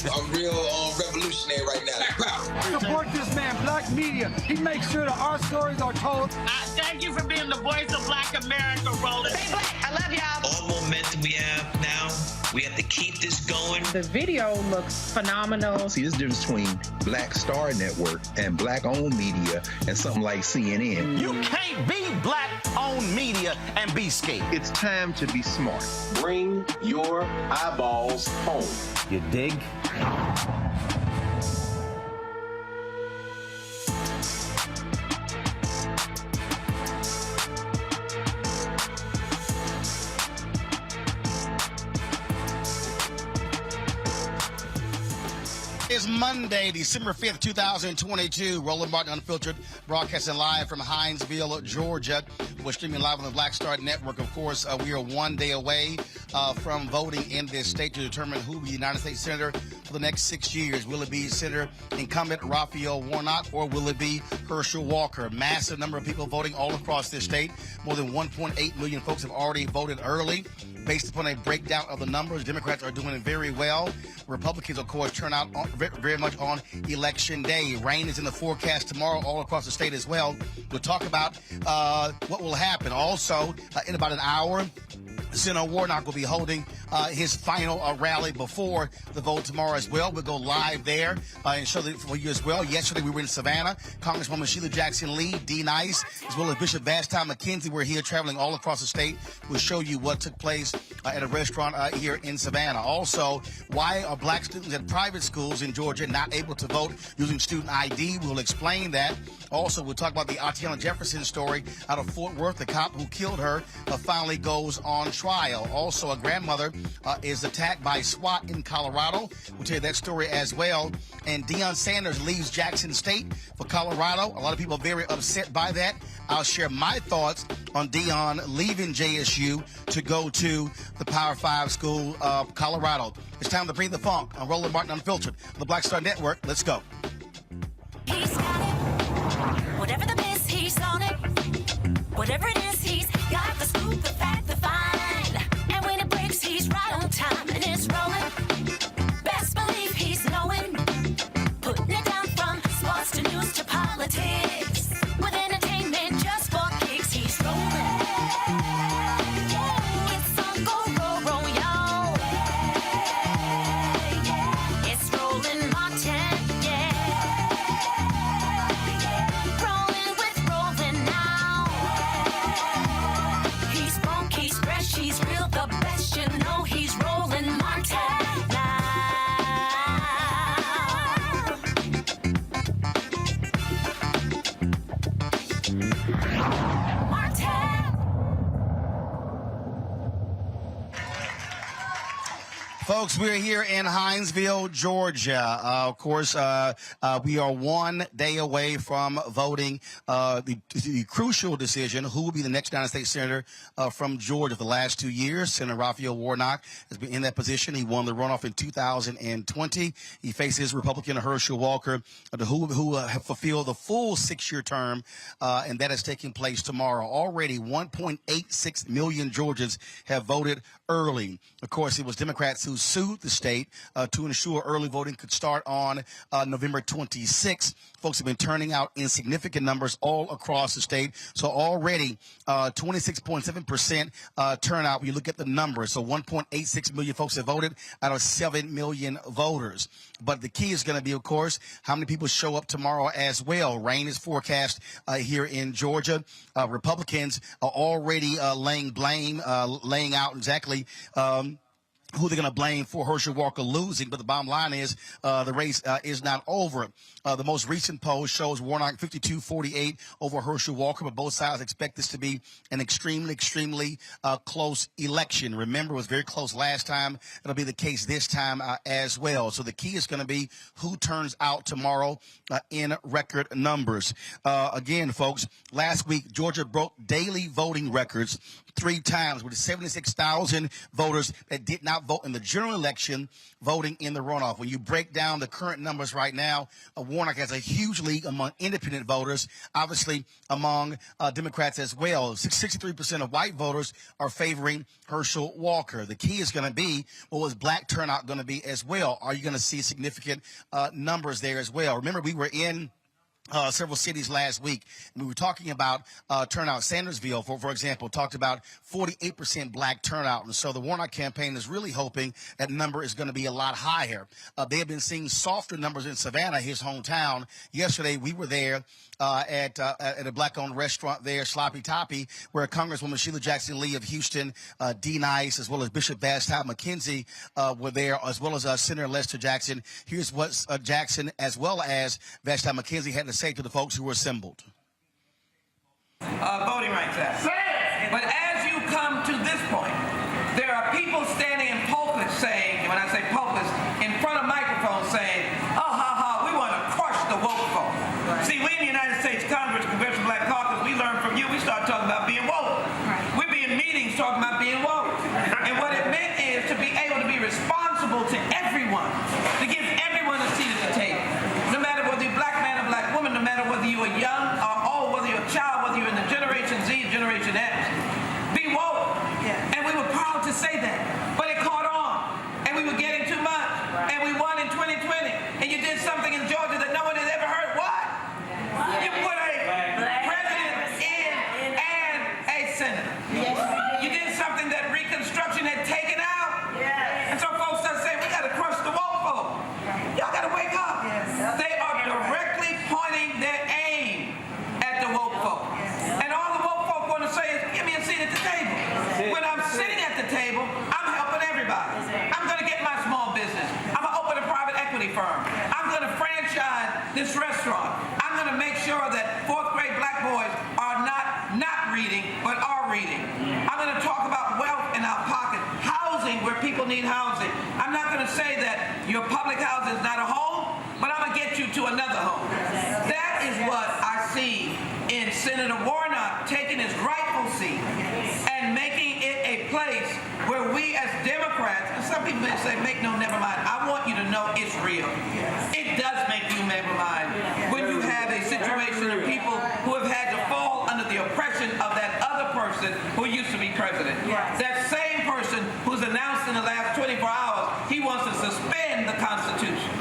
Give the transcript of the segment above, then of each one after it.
I'm real revolutionary right now. Black power. Support this man, Black media. He makes sure that our stories are told. Thank you for being the voice of Black America, Roland. Stay black. I love y'all. All momentum we have now, we have to keep this going. The video looks phenomenal. See, this difference between Black Star Network and Black-owned media and something like CNN. You can't be Black-owned media and be scared. It's time to be smart. Bring your eyeballs home. You dig? It's Monday, December 5th, 2022. Roland Martin Unfiltered, broadcasting live from Hinesville, Georgia. We're streaming live on the Black Star Network. Of course, we are 1 day away from voting in this state to determine who will be United States Senator for the next 6 years. Will it be Senator incumbent Raphael Warnock, or will it be Hershel Walker? Massive number of people voting all across this state. More than 1.8 million folks have already voted early. Based upon a breakdown of the numbers, Democrats are doing very well. Republicans, of course, turn out very much on Election Day. Rain is in the forecast tomorrow all across the state as well. We'll talk about what will happen. Also, in about an hour, Senator Warnock will be holding his final rally before the vote tomorrow as well. We'll go live there and show that for you as well. Yesterday, we were in Savannah. Congresswoman Sheila Jackson Lee, D. Nice, as well as Bishop Vashti McKenzie were here traveling all across the state. We'll show you what took place at a restaurant here in Savannah. Also, why are black students at private schools in Georgia not able to vote using student ID? We'll explain that. Also, we'll talk about the Atatiana Jefferson story out of Fort Worth. The cop who killed her finally goes on trial. Also, a grandmother is attacked by SWAC in Colorado. We'll tell you that story as well. And Deion Sanders leaves Jackson State for Colorado. A lot of people are very upset by that. I'll share my thoughts on Deion leaving JSU to go to the Power 5 school of Colorado. It's time to bring the funk on Roland Martin Unfiltered on the Black Star Network. Let's go. He's got it. Whatever the miss, he's on it. Whatever it is, he's got the scoop, the fact, the find. And when it breaks, he's right on time, and it's rolling. Best believe he's knowing. Putting it down from sports Folks, we're here in Hinesville, Georgia. Of course, we are 1 day away from voting the crucial decision who will be the next United States Senator from Georgia. For the last 2 years, Senator Raphael Warnock has been in that position. He won the runoff in 2020. He faces Republican Hershel who have fulfilled the full 6-year term, and that is taking place tomorrow. Already 1.86 million Georgians have voted early. Of course, it was Democrats who sued the state to ensure early voting could start on November 26th. Folks have been turning out in significant numbers all across the state. So already 26.7% turnout when you look at the numbers. So 1.86 million folks have voted out of 7 million voters. But the key is going to be, of course, how many people show up tomorrow as well. Rain is forecast here in Georgia. Republicans are already laying out exactly who they're going to blame for Hershel Walker losing. But the bottom line is the race is not over. The most recent poll shows Warnock 52-48 over Hershel Walker, but both sides expect this to be an extremely close election. Remember, it was very close last time. It'll be the case this time as well. So the key is going to be who turns out tomorrow in record numbers. Again, folks, last week, Georgia broke daily voting records 3 times with 76,000 voters that did not vote in the general election voting in the runoff. When you break down the current numbers right now, Warnock has a huge lead among independent voters, obviously among Democrats as well. 63% of white voters are favoring Hershel Walker. The key is going to be, what was black turnout going to be as well? Are you going to see significant numbers there as well? Remember, we were in several cities last week, and we were talking about turnout. Sandersville, for example, talked about 48% black turnout, and so the Warnock campaign is really hoping that number is going to be a lot higher. They have been seeing softer numbers in Savannah, his hometown. Yesterday, we were there at a black-owned restaurant there, Sloppy Toppy, where Congresswoman Sheila Jackson Lee of Houston, D. Nice, as well as Bishop Vashti McKenzie were there, as well as Senator Lester Jackson. Here's what Jackson, as well as Vashti McKenzie, had to say to the folks who were assembled. Voting Rights Act. But as you come to this point, there are people standing in pulpits saying, when I say pulpits, in front of microphones saying, oh, we want to crush the woke vote. Right. See, we in the United States Congress, Congressional Black Caucus, we learned from you, we started talking about being woke. Right. We'd be in meetings talking about being woke. And what it meant is to be able to be responsible to everyone, to give everyone a seat at the table. No matter whether you're a black man or black woman, no matter whether you are young or old, whether you're a child, whether you're in the Generation Z, Generation X, be woke. Yeah. And we were proud to say that. But it caught on. And we were getting too much. Right. And we won in 2020. And you did something in Georgia that no one had ever heard. What? Yeah. You put a president in and a senator. Yes. You did something that Reconstruction had taken out. Yes. And so folks are saying, we got to crush the woke vote. Y'all got to wake up. Yes. They are directly pointing their aim at the woke vote. Yes. And all the woke folk want to say is, give me a seat at the table. When I'm sitting at the table, I'm helping everybody. I'm going to get my small business. I'm going to open a private equity firm. I'm going to franchise this restaurant. I'm going to make sure that 4th grade black boys are not reading, but are reading. I'm going to talk about wealth in our pocket, housing where people need housing. I'm not going to say that your public housing is not a home, but I'm going to get you to another home. That is what I see in Senator Warnock taking his rightful seat and making it a place where we as Democrats, and some people may say, never mind. I want you to know it's real. It does make you never mind when you have a situation of people who have had to fall under the oppression of that other person who used to be president. That same person who's announced in the last 24 hours he wants to suspend the Constitution.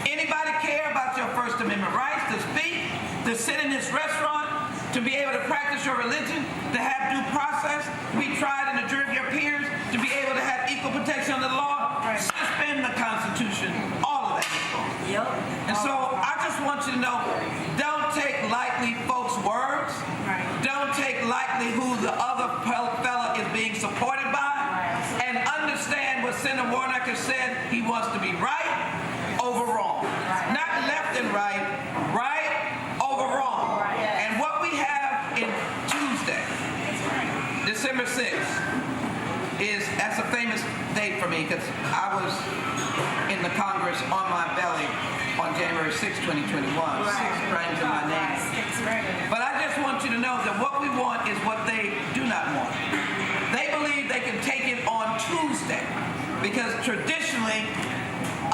Anybody care about your First Amendment rights to speak, to sit in this restaurant, to be able to practice your religion, to have due process, to be tried in the jury of your peers, to be able to have equal protection under the law? Suspend the Constitution. All of that is gone. And so I just want you to know, don't take lightly folks' words. Don't take lightly who the other fella is being supported by. And understand what Senator Warnock has said. He wants to be right over wrong. Not left and right, right over wrong. And what we have in Tuesday, December 6th, is that's a famous date for me because I was in the Congress on my belly on January 6, 2021. Right. 6 rang to my name. But I just want you to know that what we want is what they do not want. They believe they can take it on Tuesday because traditionally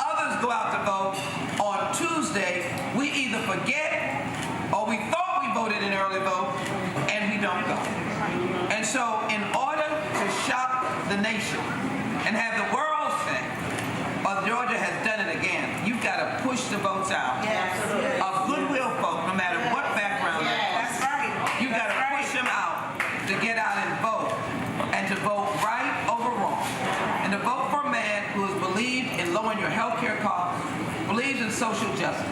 others go out to vote on Tuesday. We either forget or we thought we voted in early vote and we don't go. And so in order to shock the nation and have the world say, oh, Georgia has done it again, you've got to push the votes out of goodwill folk, no matter what background they are. You've got to push them out to get out and vote, and to vote right over wrong, and to vote for a man who has believed in lowering your health care costs, believes in social justice,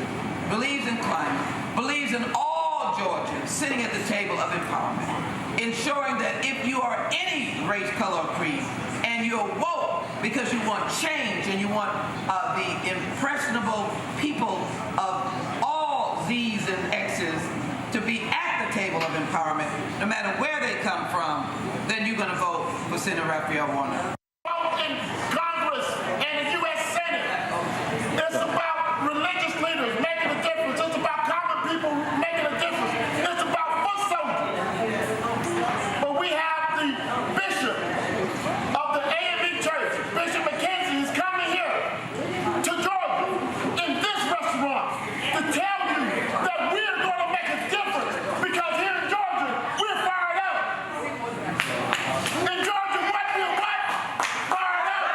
believes in climate, believes in all Georgians sitting at the table of empowerment, ensuring that if you are any race, color, or creed, and you're woke because you want change and you want the impressionable people of all Z's and X's to be at the table of empowerment, no matter where they come from, then you're going to vote for Senator Raphael Warnock. In Congress and the U.S. Senate, it's about religious leaders making a difference. It's about common people making a difference. It's about foot soldiers. But we have the bishop of the A&B Church, Bishop McKenzie, is coming here to Georgia in this restaurant to tell you that we're going to make a difference because here in Georgia, we're fired up. In Georgia, what we're what? Fired up.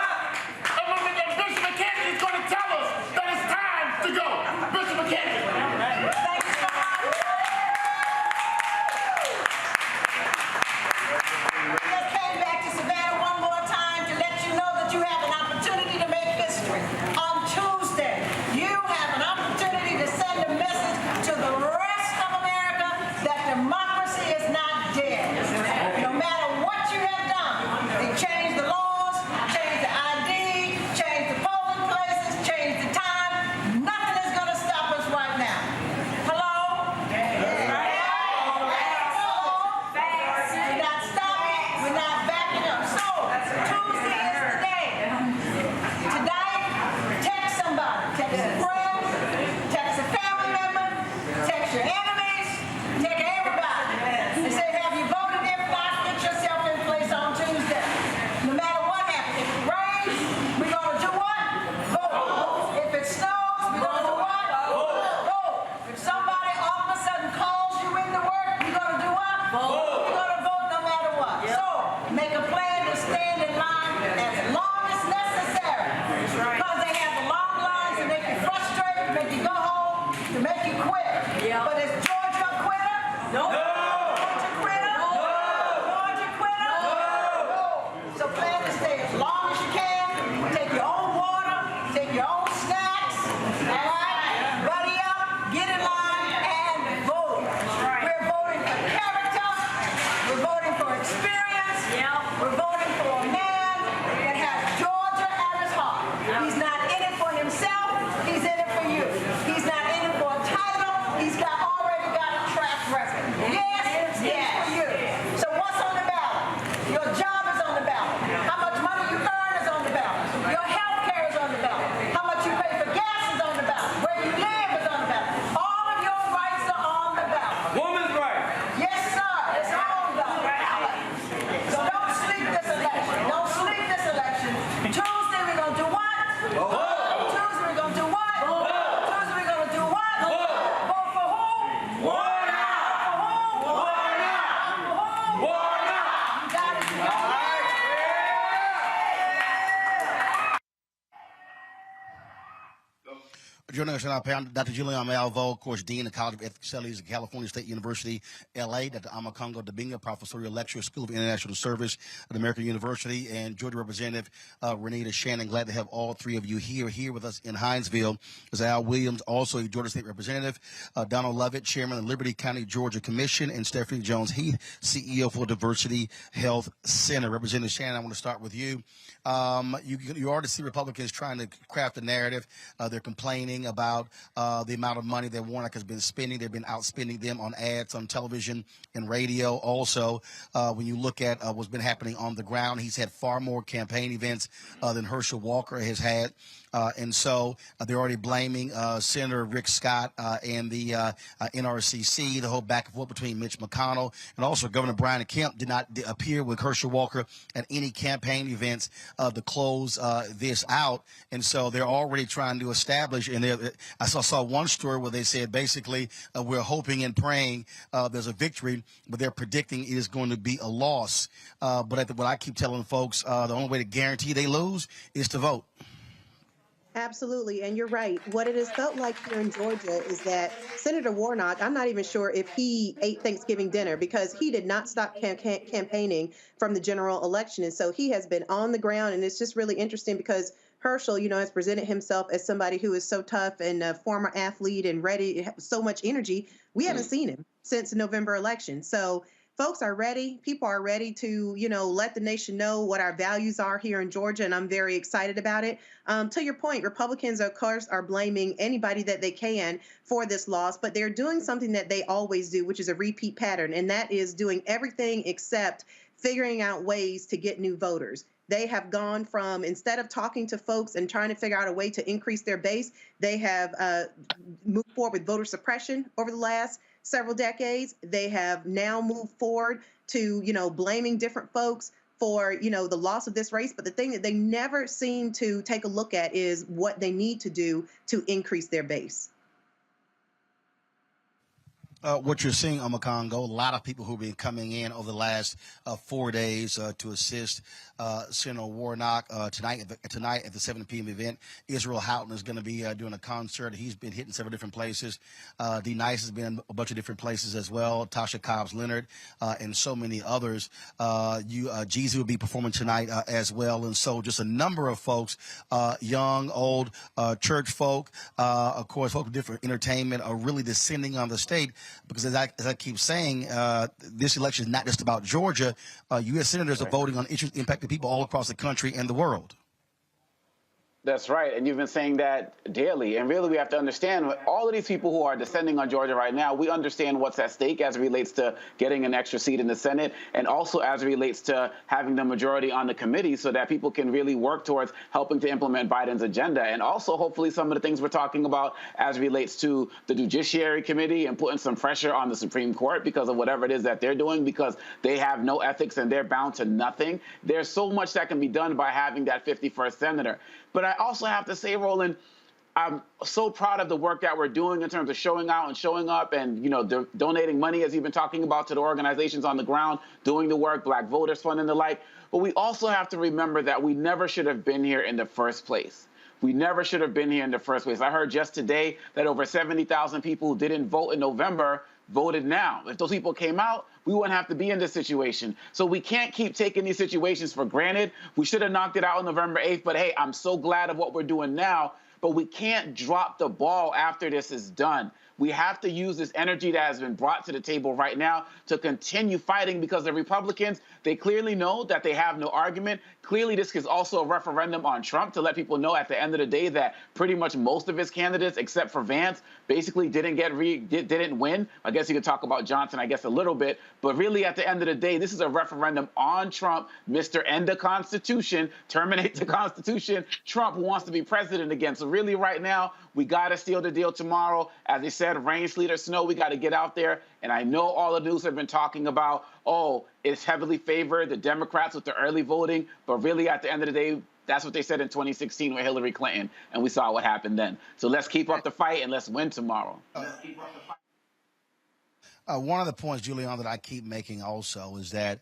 And Bishop McKenzie is going to tell us that it's time to go. Bishop McKenzie. Thank you so much. We just came back to Savannah one more time to let you know that you have an opportunity to make history. On Tuesday, you have an opportunity to send a message to the rest of America that democracy is not dead. No matter what you have done, they changed the laws, changed the ID, changed the polling places, changed the time. Nothing is going to stop us right now. Hello? We're not stopping. We're not backing up. So, Tuesday is the day. Tonight, text somebody. Text a friend. Text a family member. Text your enemies. Text everybody. And say, have you voted? If not, get yourself in place on Tuesday. No matter what happens. If it rains, we're going to do what? Vote. If it snows, we're going to do what? Vote. If somebody all of a sudden calls you into work, you're going to do what? Vote. You're going to vote no matter what. So, make a plan to stand in line as long as necessary. Because they have the long lines to make you frustrated, to make you go home, to make you quit. But is Georgia a quitter? No. Georgia quitter? No. Georgia quitter? No. So plan to stay as long as you can. Take your own water, take your own snacks. All right? Buddy up, get in line, and vote. We're voting for character. We're voting for experience. We're voting for a man that has Georgia at his heart. He's not in it for himself. He's in it for you. He's not in it for a title. He's already got a track record. Yes, it's for you. So what's on the ballot? Your job is on the ballot. How much money you earn is on the ballot. Your health care is on the ballot. How much you pay for gas is on the ballot. Where you live is on the ballot. All of your rights are on the ballot. Woman's right. Yes, sir. It's on the ballot. So don't sleep this election. Don't sleep this election. Tuesday we're going to do what? Tuesday we're going to do what? Tuesday we're going to do what? Vote for who? Warnock. For who? Warnock. Warnock. You got it. You got it. Joining us on our panel, Dr. Julian Malvo, of course, Dean of College of Ethics Studies at California State University, LA, Dr. Amakongo Dabinga, Professorial Lecturer, School of International Service at American University, and Georgia Representative Renita Shannon. Glad to have all three of you here with us in Hinesville. Is Al Williams, also a Georgia State Representative, Donald Lovett, Chairman of the Liberty County Georgia Commission, and Stephanie Jones-Heath, CEO for Diversity Health Center. Representative Shannon, I want to start with you. You already see Republicans trying to craft a narrative. They're complaining about about the amount of money that Warnock has been spending. They've been outspending them on ads on television and radio. Also, when you look at what's been happening on the ground, he's had far more campaign events than Herschel Walker has had. And so they're already blaming Senator Rick Scott and the NRCC, the whole back and forth between Mitch McConnell, and also Governor Brian Kemp did not appear with Herschel Walker at any campaign events to close this out. And so they're already trying to establish, and I saw one story where they said basically we're hoping and praying there's a victory, but they're predicting it is going to be a loss. But what I keep telling folks, the only way to guarantee they lose is to vote. Absolutely, and you're right. What it has felt like here in Georgia is that Senator Warnock, I'm not even sure if he ate Thanksgiving dinner because he did not stop campaigning from the general election. And so he has been on the ground, and it's just really interesting because Herschel, has presented himself as somebody who is so tough and a former athlete and ready, so much energy. We haven't seen him since the November election. So folks are ready. People are ready to, let the nation know what our values are here in Georgia, and I'm very excited about it. To your point, Republicans, of course, are blaming anybody that they can for this loss, but they're doing something that they always do, which is a repeat pattern, and that is doing everything except figuring out ways to get new voters. They have gone from, instead of talking to folks and trying to figure out a way to increase their base, they have moved forward with voter suppression over the last several decades. They have now moved forward to, blaming different folks for, the loss of this race. But the thing that they never seem to take a look at is what they need to do to increase their base. What you're seeing on Congo, a lot of people who've been coming in over the last 4 days to assist Senator Warnock tonight at the 7 p.m. event. Israel Houghton is going to be doing a concert. He's been hitting several different places. D. Nice has been a bunch of different places as well. Tasha Cobbs Leonard and so many others. Jeezy will be performing tonight as well. And so just a number of folks, young, old, church folk, of course, folk with different entertainment are really descending on the state. Because as I keep saying, this election is not just about Georgia. U.S. senators are voting on issues impacting people all across the country and the world. That's right. And you've been saying that daily. And really, we have to understand all of these people who are descending on Georgia right now, we understand what's at stake as it relates to getting an extra seat in the Senate and also as it relates to having the majority on the committee so that people can really work towards helping to implement Biden's agenda. And also, hopefully, some of the things we're talking about as it relates to the Judiciary Committee and putting some pressure on the Supreme Court because of whatever it is that they're doing, because they have no ethics and they're bound to nothing. There's so much that can be done by having that 51st senator. But I also have to say, Roland, I'm so proud of the work that we're doing in terms of showing out and showing up and, donating money, as you've been talking about, to the organizations on the ground, doing the work, Black Voters Fund and the like. But we also have to remember that we never should have been here in the first place. We never should have been here in the first place. I heard just today that over 70,000 people who didn't vote in November voted now. If those people came out, we wouldn't have to be in this situation. So we can't keep taking these situations for granted. We should have knocked it out on November 8th, but hey, I'm so glad of what we're doing now. But we can't drop the ball after this is done. We have to use this energy that has been brought to the table right now to continue fighting, because the Republicans, they clearly know that they have no argument. Clearly, this is also a referendum on Trump to let people know at the end of the day that pretty much most of his candidates, except for Vance, basically didn't win. I guess you could talk about Johnson, I guess, a little bit. But really, at the end of the day, this is a referendum on Trump. Mr. End the Constitution, terminate the Constitution. Trump wants to be president again. So really, right now, we got to seal the deal tomorrow. As they said, rain, sleet, or snow, we got to get out there. And I know all the news have been talking about, it's heavily favored, the Democrats with the early voting. But really, at the end of the day, that's what they said in 2016 with Hillary Clinton. And we saw what happened then. So let's keep up the fight and let's win tomorrow. One of the points, Julian, that I keep making also is that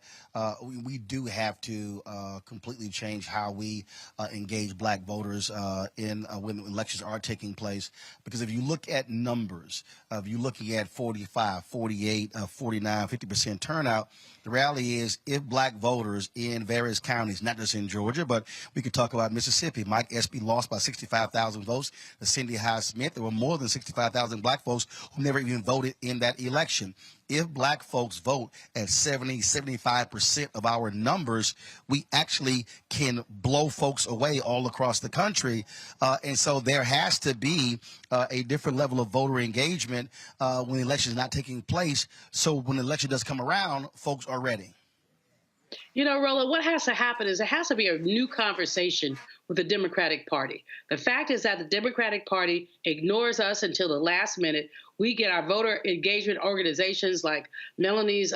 we do have to completely change how we engage Black voters when elections are taking place. Because if you look at numbers, if you're looking at 45, 48, 49, 50% turnout, the reality is if Black voters in various counties, not just in Georgia, but we could talk about Mississippi, Mike Espy lost by 65,000 votes. Cindy Hyde Smith, there were more than 65,000 Black folks who never even voted in that election. if black folks vote at 75% of our numbers, we actually can blow folks away all across the country. And so there has to be a different level of voter engagement when the election is not taking place. So when the election does come around, folks are ready. You know, Roland, what has to happen is there has to be a new conversation with the Democratic Party. The fact is that the Democratic Party ignores us until the last minute. We get our voter engagement organizations like Melanie's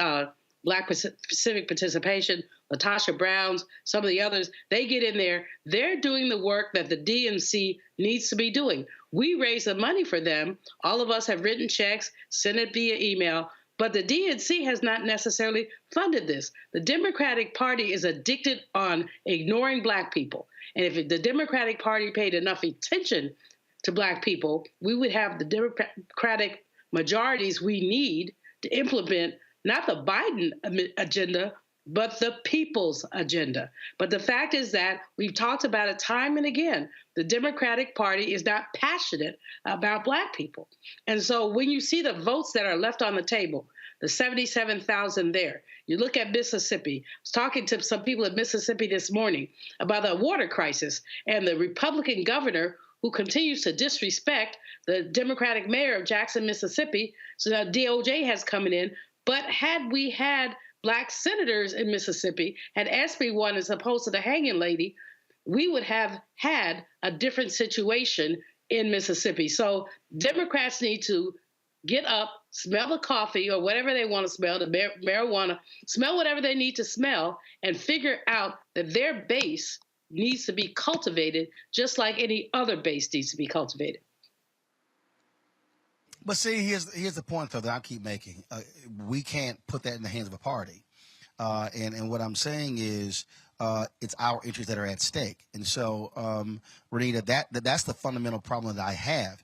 Black Civic Participation, Latasha Brown's, some of the others. They get in there. They're doing the work that the DNC needs to be doing. We raise the money for them. All of us have written checks, sent it via email. But the DNC has not necessarily funded this. The Democratic Party is addicted on ignoring black people. And if the Democratic Party paid enough attention to black people, we would have the Democratic majorities we need to implement not the Biden agenda, but the people's agenda. But the fact is that we've talked about it time and again. The Democratic Party is not passionate about black people. And so when you see the votes that are left on the table, the 77,000 there, you look at Mississippi. I was talking to some people in Mississippi this morning about the water crisis and the Republican governor who continues to disrespect the Democratic mayor of Jackson, Mississippi. So now DOJ has come in. But had we had black senators in Mississippi, had SB 1 as opposed to the hanging lady, we would have had a different situation in Mississippi. So Democrats need to get up, smell the coffee or whatever they want to smell, the marijuana, smell whatever they need to smell, and figure out that their base needs to be cultivated just like any other base needs to be cultivated. But see, here's the point, though, that I keep making. We can't put that in the hands of a party. And what I'm saying is it's our interests that are at stake. And so, Renita, that's the fundamental problem that I have.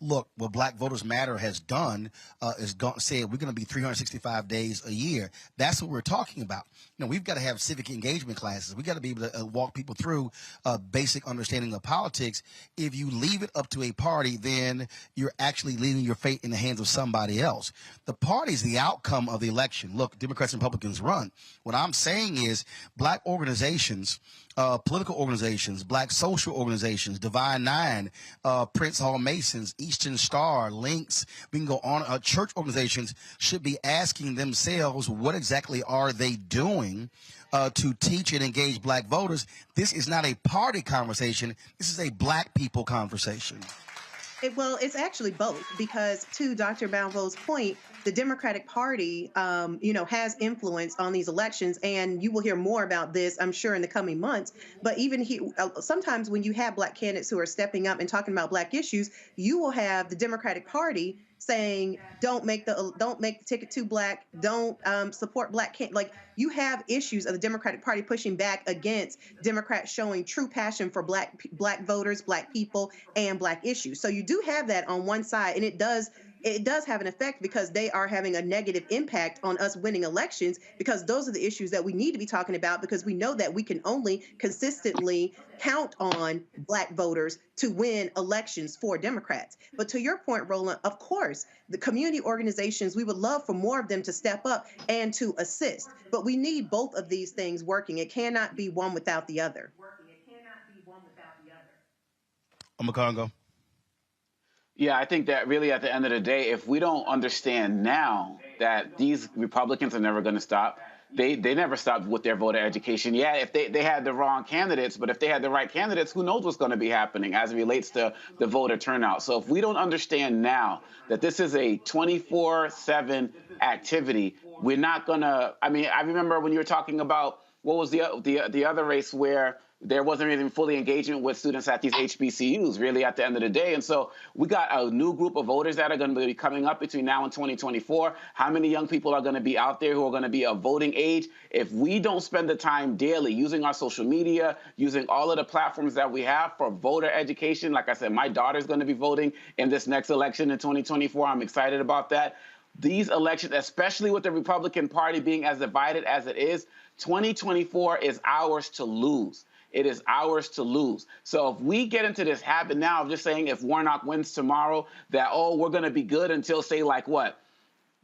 Look, what Black Voters Matter has done is said we're going to be 365 days a year. That's what we're talking about. You know, we've got to have civic engagement classes. We've got to be able to walk people through basic understanding of politics. If you leave it up to a party, then you're actually leaving your fate in the hands of somebody else. The party is the outcome of the election. Look, Democrats and Republicans run. What I'm saying is black organizations, political organizations, black social organizations, Divine Nine, Prince Hall Masons, Eastern Star, Links, we can go on, church organizations should be asking themselves what exactly are they doing to teach and engage black voters. This is not a party conversation. This is a black people conversation. Well, it's actually both, because to Dr. Balvo's point, the Democratic Party, has influence on these elections, and you will hear more about this, I'm sure, in the coming months. But even sometimes when you have black candidates who are stepping up and talking about black issues, you will have the Democratic Party saying, don't make the ticket too black, don't support black candidates. Like, you have issues of the Democratic Party pushing back against Democrats showing true passion for black voters, black people, and black issues. So you do have that on one side, and it does have an effect, because they are having a negative impact on us winning elections, because those are the issues that we need to be talking about, because we know that we can only consistently count on black voters to win elections for Democrats. But to your point, Roland, of course, the community organizations, we would love for more of them to step up and to assist. But we need both of these things working. It cannot be one without the other. Congo. Yeah, I think that really at the end of the day, if we don't understand now that these Republicans are never going to stop, they never stopped with their voter education. Yeah, if they had the wrong candidates, but if they had the right candidates, who knows what's going to be happening as it relates to the voter turnout. So if we don't understand now that this is a 24/7 activity, we're not going to, I remember when you were talking about, what was the other race where there wasn't even fully engagement with students at these HBCUs, really, at the end of the day. And so we got a new group of voters that are going to be coming up between now and 2024. How many young people are going to be out there who are going to be of voting age? If we don't spend the time daily using our social media, using all of the platforms that we have for voter education, like I said, my daughter's going to be voting in this next election in 2024. I'm excited about that. These elections, especially with the Republican Party being as divided as it is, 2024 is ours to lose. It is ours to lose. So if we get into this habit now of just saying if Warnock wins tomorrow, that, we're going to be good until, say, like what?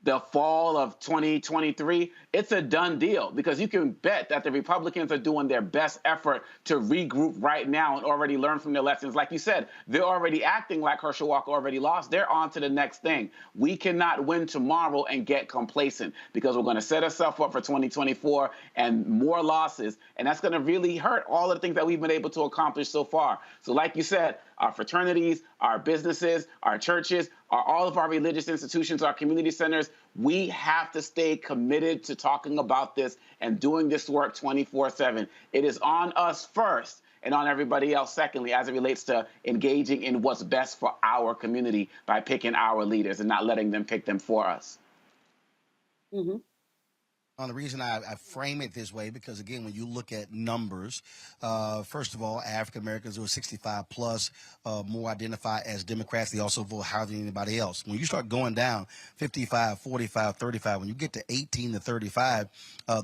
the fall of 2023, it's a done deal because you can bet that the Republicans are doing their best effort to regroup right now and already learn from their lessons. Like you said, they're already acting like Hershel Walker already lost. They're on to the next thing. We cannot win tomorrow and get complacent because we're going to set ourselves up for 2024 and more losses. And that's going to really hurt all of the things that we've been able to accomplish so far. So like you said, our fraternities, our businesses, our churches, all of our religious institutions, our community centers, we have to stay committed to talking about this and doing this work 24/7. It is on us first and on everybody else secondly as it relates to engaging in what's best for our community by picking our leaders and not letting them pick them for us. Mm-hmm. The reason I frame it this way, because again, when you look at numbers, first of all, African Americans who are 65 plus more identify as Democrats. They also vote higher than anybody else. When you start going down 55, 45, 35, when you get to 18 to 35,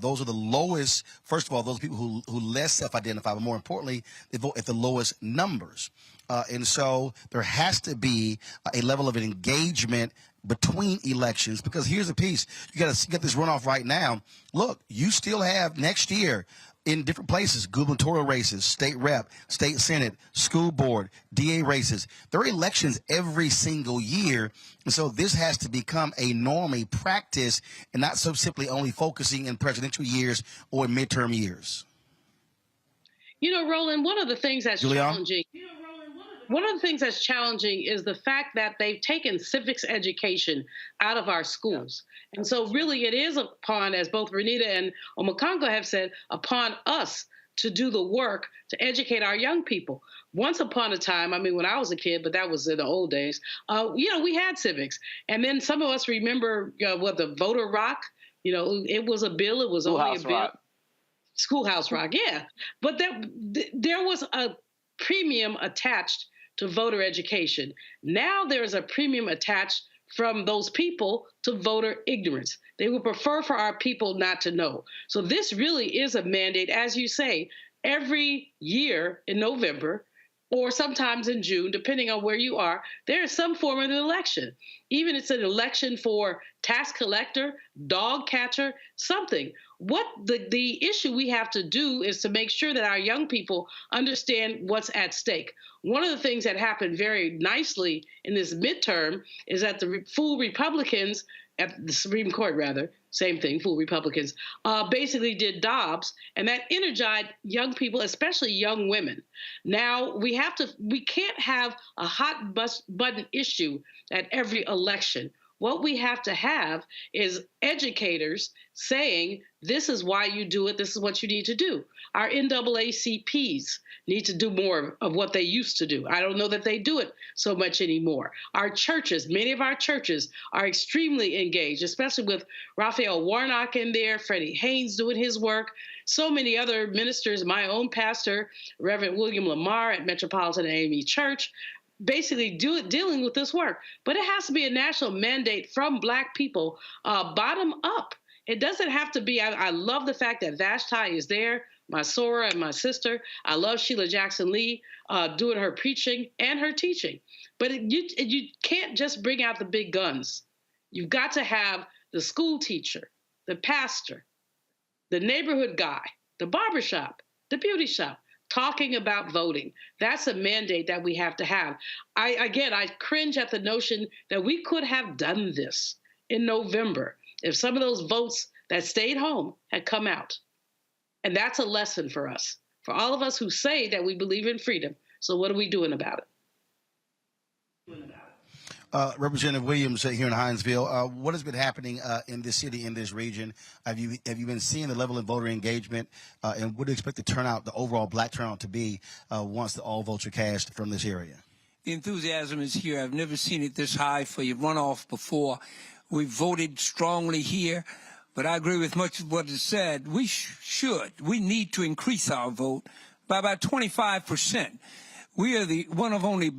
those are the lowest. First of all, those people who less self-identify, but more importantly, they vote at the lowest numbers. And so there has to be a level of engagement between elections, because here's the piece. You got to get this runoff right now. Look, you still have next year in different places, gubernatorial races, state rep, state senate, school board, DA races. There are elections every single year. And so this has to become a norm, a practice, and not so simply only focusing in presidential years or in midterm years. You know, Roland, one of the things that's challenging. One of the things that's challenging is the fact that they've taken civics education out of our schools. And so really it is upon, as both Renita and Omokongo have said, upon us to do the work to educate our young people. Once upon a time, I mean, when I was a kid, but that was in the old days, we had civics. And then some of us remember the voter rock, it was a bill, it was only a bill. Schoolhouse rock, yeah. But there was a premium attached to voter education. Now there's a premium attached from those people to voter ignorance. They would prefer for our people not to know. So this really is a mandate, as you say, every year in November or sometimes in June, depending on where you are, there is some form of an election. Even it's an election for tax collector, dog catcher, something. What the issue we have to do is to make sure that our young people understand what's at stake. One of the things that happened very nicely in this midterm is that the full Republicans, at the Supreme Court rather, same thing, full Republicans, basically did Dobbs, and that energized young people, especially young women. Now we can't have a hot button issue at every election. What we have to have is educators saying, this is why you do it, this is what you need to do. Our NAACPs need to do more of what they used to do. I don't know that they do it so much anymore. Our churches, many of our churches are extremely engaged, especially with Raphael Warnock in there, Freddie Haynes doing his work, so many other ministers, my own pastor, Reverend William Lamar at Metropolitan AME Church, basically dealing with this work. But it has to be a national mandate from Black people, bottom up. It doesn't have to be. I love the fact that Vashti is there, my Sora and my sister. I love Sheila Jackson Lee doing her preaching and her teaching. But you can't just bring out the big guns. You've got to have the school teacher, the pastor, the neighborhood guy, the barbershop, the beauty shop, talking about voting. That's a mandate that we have to have. I cringe at the notion that we could have done this in November if some of those votes that stayed home had come out. And that's a lesson for us, for all of us who say that we believe in freedom. So what are we doing about it? Representative Williams here in Hinesville, what has been happening in this city, in this region? Have you been seeing the level of voter engagement, and what do you expect the turnout, the overall Black turnout, to be once all votes are cast from this area? The enthusiasm is here. I've never seen it this high for your runoff before. We voted strongly here, but I agree with much of what is said. We need to increase our vote by about 25%. We are one of only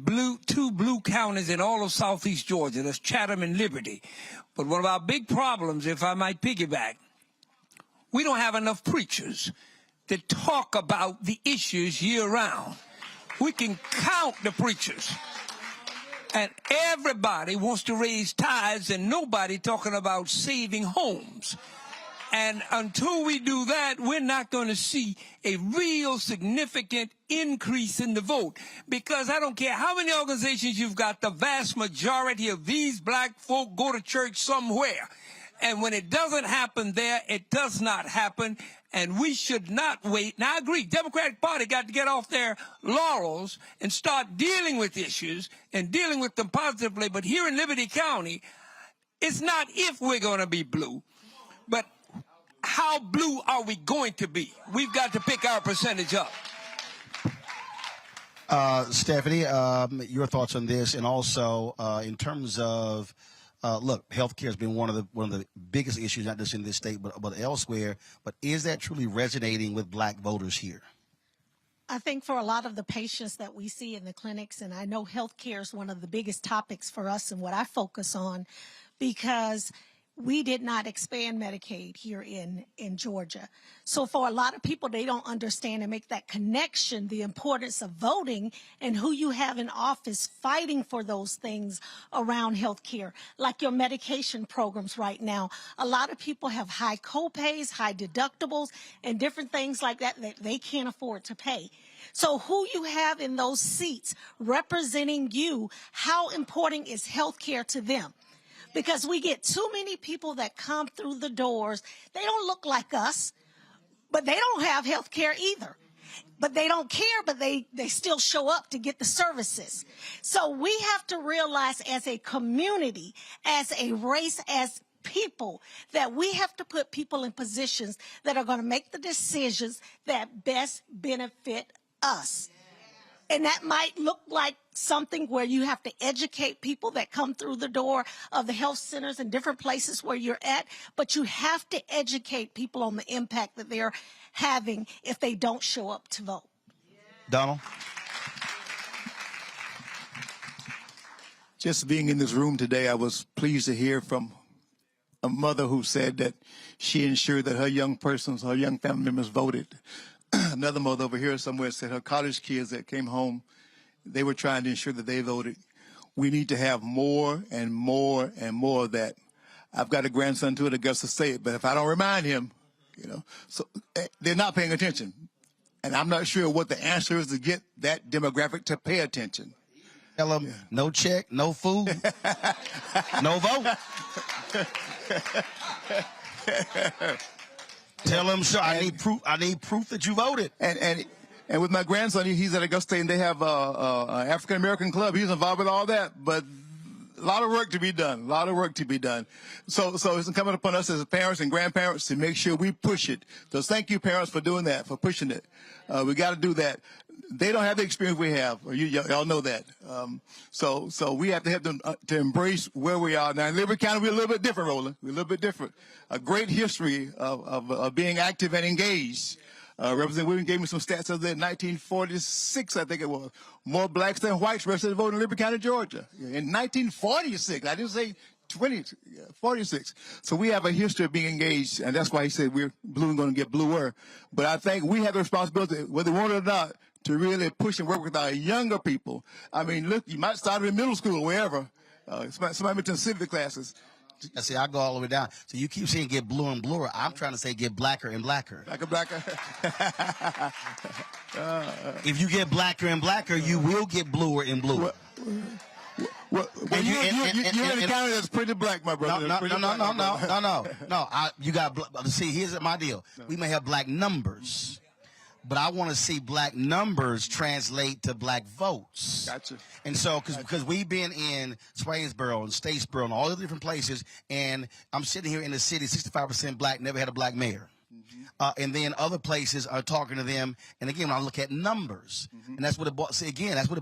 two blue counties in all of Southeast Georgia. That's Chatham and Liberty. But one of our big problems, if I might piggyback, we don't have enough preachers that talk about the issues year-round. We can count the preachers. And everybody wants to raise tithes and nobody talking about saving homes. And until we do that, we're not going to see a real significant increase in the vote. Because I don't care how many organizations you've got, the vast majority of these black folk go to church somewhere. And when it doesn't happen there, it does not happen. And we should not wait. Now, I agree, Democratic Party got to get off their laurels and start dealing with issues and dealing with them positively. But here in Liberty County, it's not if we're going to be blue, but how blue are we going to be? We've got to pick our percentage up. Stephanie, your thoughts on this, and also in terms of look, healthcare has been one of the biggest issues, not just in this state but elsewhere. But is that truly resonating with black voters here? I think for a lot of the patients that we see in the clinics, and I know healthcare is one of the biggest topics for us and what I focus on, because we did not expand Medicaid here in Georgia. So for a lot of people, they don't understand and make that connection, the importance of voting and who you have in office fighting for those things around health care, like your medication programs right now. A lot of people have high copays, high deductibles, and different things like that that they can't afford to pay. So who you have in those seats representing you, how important is health care to them? Because we get too many people that come through the doors. They don't look like us, but they don't have health care either. But they don't care, but they still show up to get the services. So we have to realize as a community, as a race, as people, that we have to put people in positions that are going to make the decisions that best benefit us. And that might look like something where you have to educate people that come through the door of the health centers and different places where you're at, but you have to educate people on the impact that they're having if they don't show up to vote. Donald? Just being in this room today, I was pleased to hear from a mother who said that she ensured that her young family members voted. Another mother over here somewhere said her college kids that came home, they were trying to ensure that they voted. We need to have more and more and more of that. I've got a grandson too, that gets to say it, but if I don't remind him, so they're not paying attention. And I'm not sure what the answer is to get that demographic to pay attention. Tell them no check, no food, no vote. Tell them, sure, I need proof that you voted. And with my grandson, he's at Augusta, and they have an African American club. He's involved with all that, but a lot of work to be done. A lot of work to be done. So it's incumbent upon us as parents and grandparents to make sure we push it. So thank you, parents, for doing that, for pushing it. We got to do that. They don't have the experience we have. Y'all know that. So we have to help them to embrace where we are now. In Liberty County, we're a little bit different, Roland. We're a little bit different. A great history of being active and engaged. Representative Williams gave me some stats of that. In 1946, I think it was, more blacks than whites registered to vote in Liberty County, Georgia. In 1946, I didn't say 46. So we have a history of being engaged, and that's why he said we're blue and going to get bluer. But I think we have the responsibility, whether we want it or not, to really push and work with our younger people. I mean, look, you might start in middle school or wherever. Somebody mentioned civic classes. I see, I go all the way down. So you keep saying get bluer and bluer. I'm trying to say get blacker and blacker. Blacker. If you get blacker and blacker, you will get bluer and bluer. Well, you're in a county that's pretty black, my brother. No. You got, see, here's my deal. We may have black numbers, but I want to see black numbers translate to black votes. Gotcha. And so, because we've been in Swainsboro and Statesboro and all the different places, and I'm sitting here in the city, 65% black, never had a black mayor. And then other places are talking to them. And again, when I look at numbers, and that's what it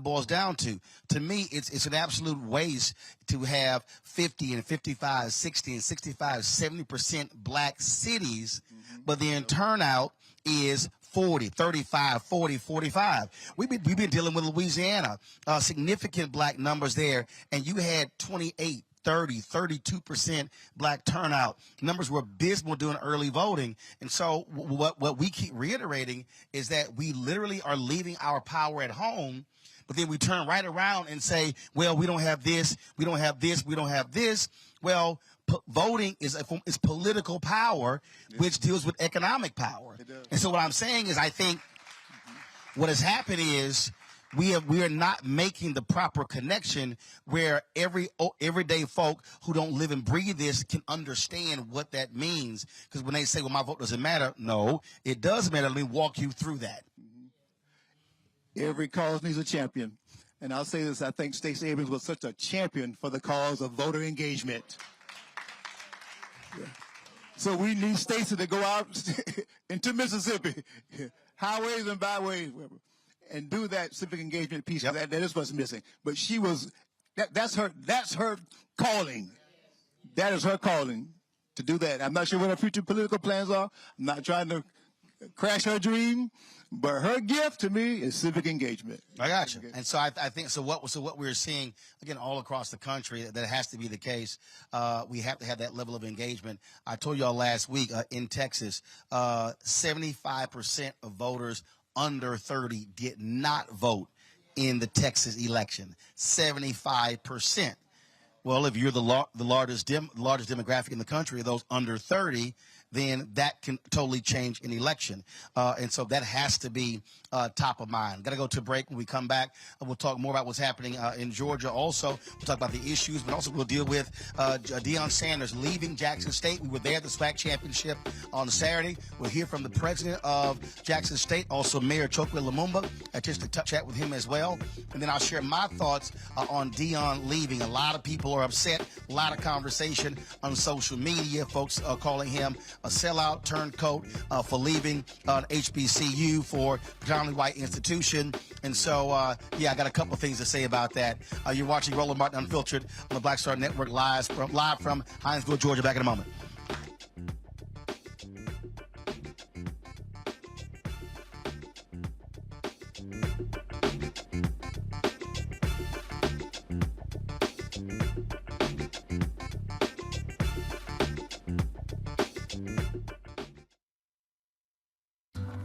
boils down to. To me, it's an absolute waste to have 50 and 55, 60 and 65, 70% black cities, but the turnout is 40, 35, 40, 45. We've been dealing with Louisiana, significant black numbers there, and you had 28, 30, 32% black turnout. Numbers were abysmal during early voting. And so what we keep reiterating is that we literally are leaving our power at home But then we turn right around and say, well, we don't have this, we don't have this, we don't have this. Well, voting is political power, which deals with economic power. And so what I'm saying is I think what has happened is we are not making the proper connection where everyday folk who don't live and breathe this can understand what that means. Because when they say, well, my vote doesn't matter, no, it does matter. Let me walk you through that. Every cause needs a champion. And I'll say this, I think Stacey Abrams was such a champion for the cause of voter engagement. Yeah. So we need Stacey to go out into Mississippi, highways and byways, and do that civic engagement piece. That is what's missing. But she was, that's her calling. That is her calling to do that. I'm not sure what her future political plans are. I'm not trying to crash her dream, but her gift to me is civic engagement. I got you. And so I think what we're seeing again all across the country, that has to be the case. We have to have that level of engagement. I told y'all last week in Texas, 75% of voters under 30 did not vote in the Texas election. 75%. Well, if you're the largest demographic in the country, those under 30, then that can totally change an election. And so that has to be top of mind. Got to go to a break. When we come back, we'll talk more about what's happening in Georgia. Also, we'll talk about the issues, but also we'll deal with Deion Sanders leaving Jackson State. We were there at the SWAC championship on Saturday. We'll hear from the president of Jackson State, also Mayor Chokwe Lumumba. Just to chat with him as well. And then I'll share my thoughts on Deion leaving. A lot of people are upset. A lot of conversation on social media. Folks calling him a sellout turncoat for leaving HBCU for predominantly white institution. And so, I got a couple of things to say about that. You're watching Roland Martin Unfiltered on the Black Star Network live from Hinesville, Georgia. Back in a moment.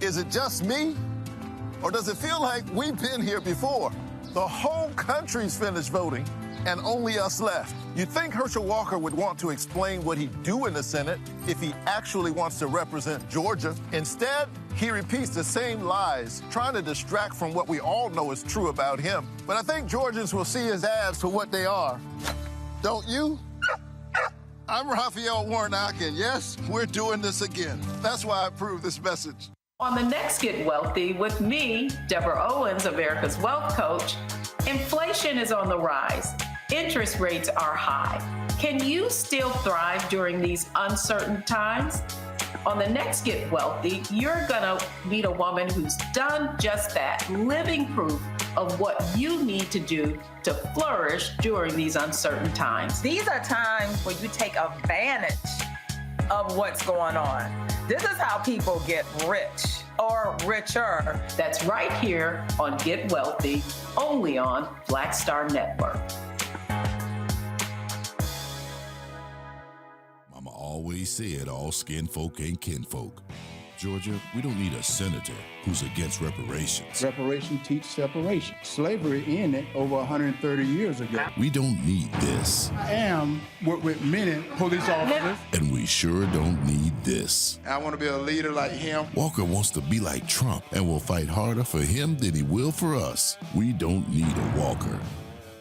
Is it just me? Or does it feel like we've been here before? The whole country's finished voting, and only us left. You'd think Herschel Walker would want to explain what he'd do in the Senate if he actually wants to represent Georgia. Instead, he repeats the same lies, trying to distract from what we all know is true about him. But I think Georgians will see his ads for what they are. Don't you? I'm Raphael Warnock, and yes, we're doing this again. That's why I approve this message. On the next Get Wealthy with me, Deborah Owens, America's Wealth Coach, inflation is on the rise. Interest rates are high. Can you still thrive during these uncertain times? On the next Get Wealthy, you're gonna meet a woman who's done just that, living proof of what you need to do to flourish during these uncertain times. These are times where you take advantage of what's going on. This is how people get rich or richer. That's right here on Get Wealthy, only on Black Star Network. Mama always said all skin folk ain't kinfolk. Georgia, we don't need a senator who's against reparations. Reparations teach separation. Slavery ended over 130 years ago. We don't need this. I work with many police officers. And we sure don't need this. I want to be a leader like him. Walker wants to be like Trump and will fight harder for him than he will for us. We don't need a Walker.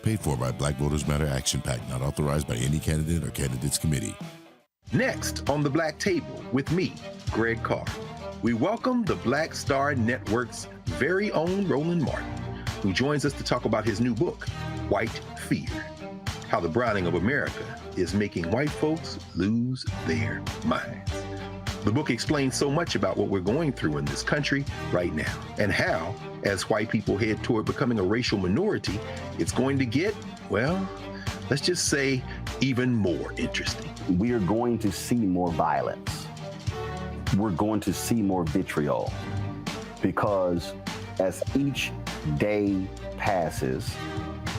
Paid for by Black Voters Matter Action PAC, not authorized by any candidate or candidates committee. Next on the Black Table with me, Greg Carr, we welcome the Black Star Network's very own Roland Martin, who joins us to talk about his new book, White Fear, how the browning of America is making white folks lose their minds. The book explains so much about what we're going through in this country right now, and how, as white people head toward becoming a racial minority, it's going to get, well, let's just say, even more interesting. We are going to see more violence. We're going to see more vitriol, because as each day passes,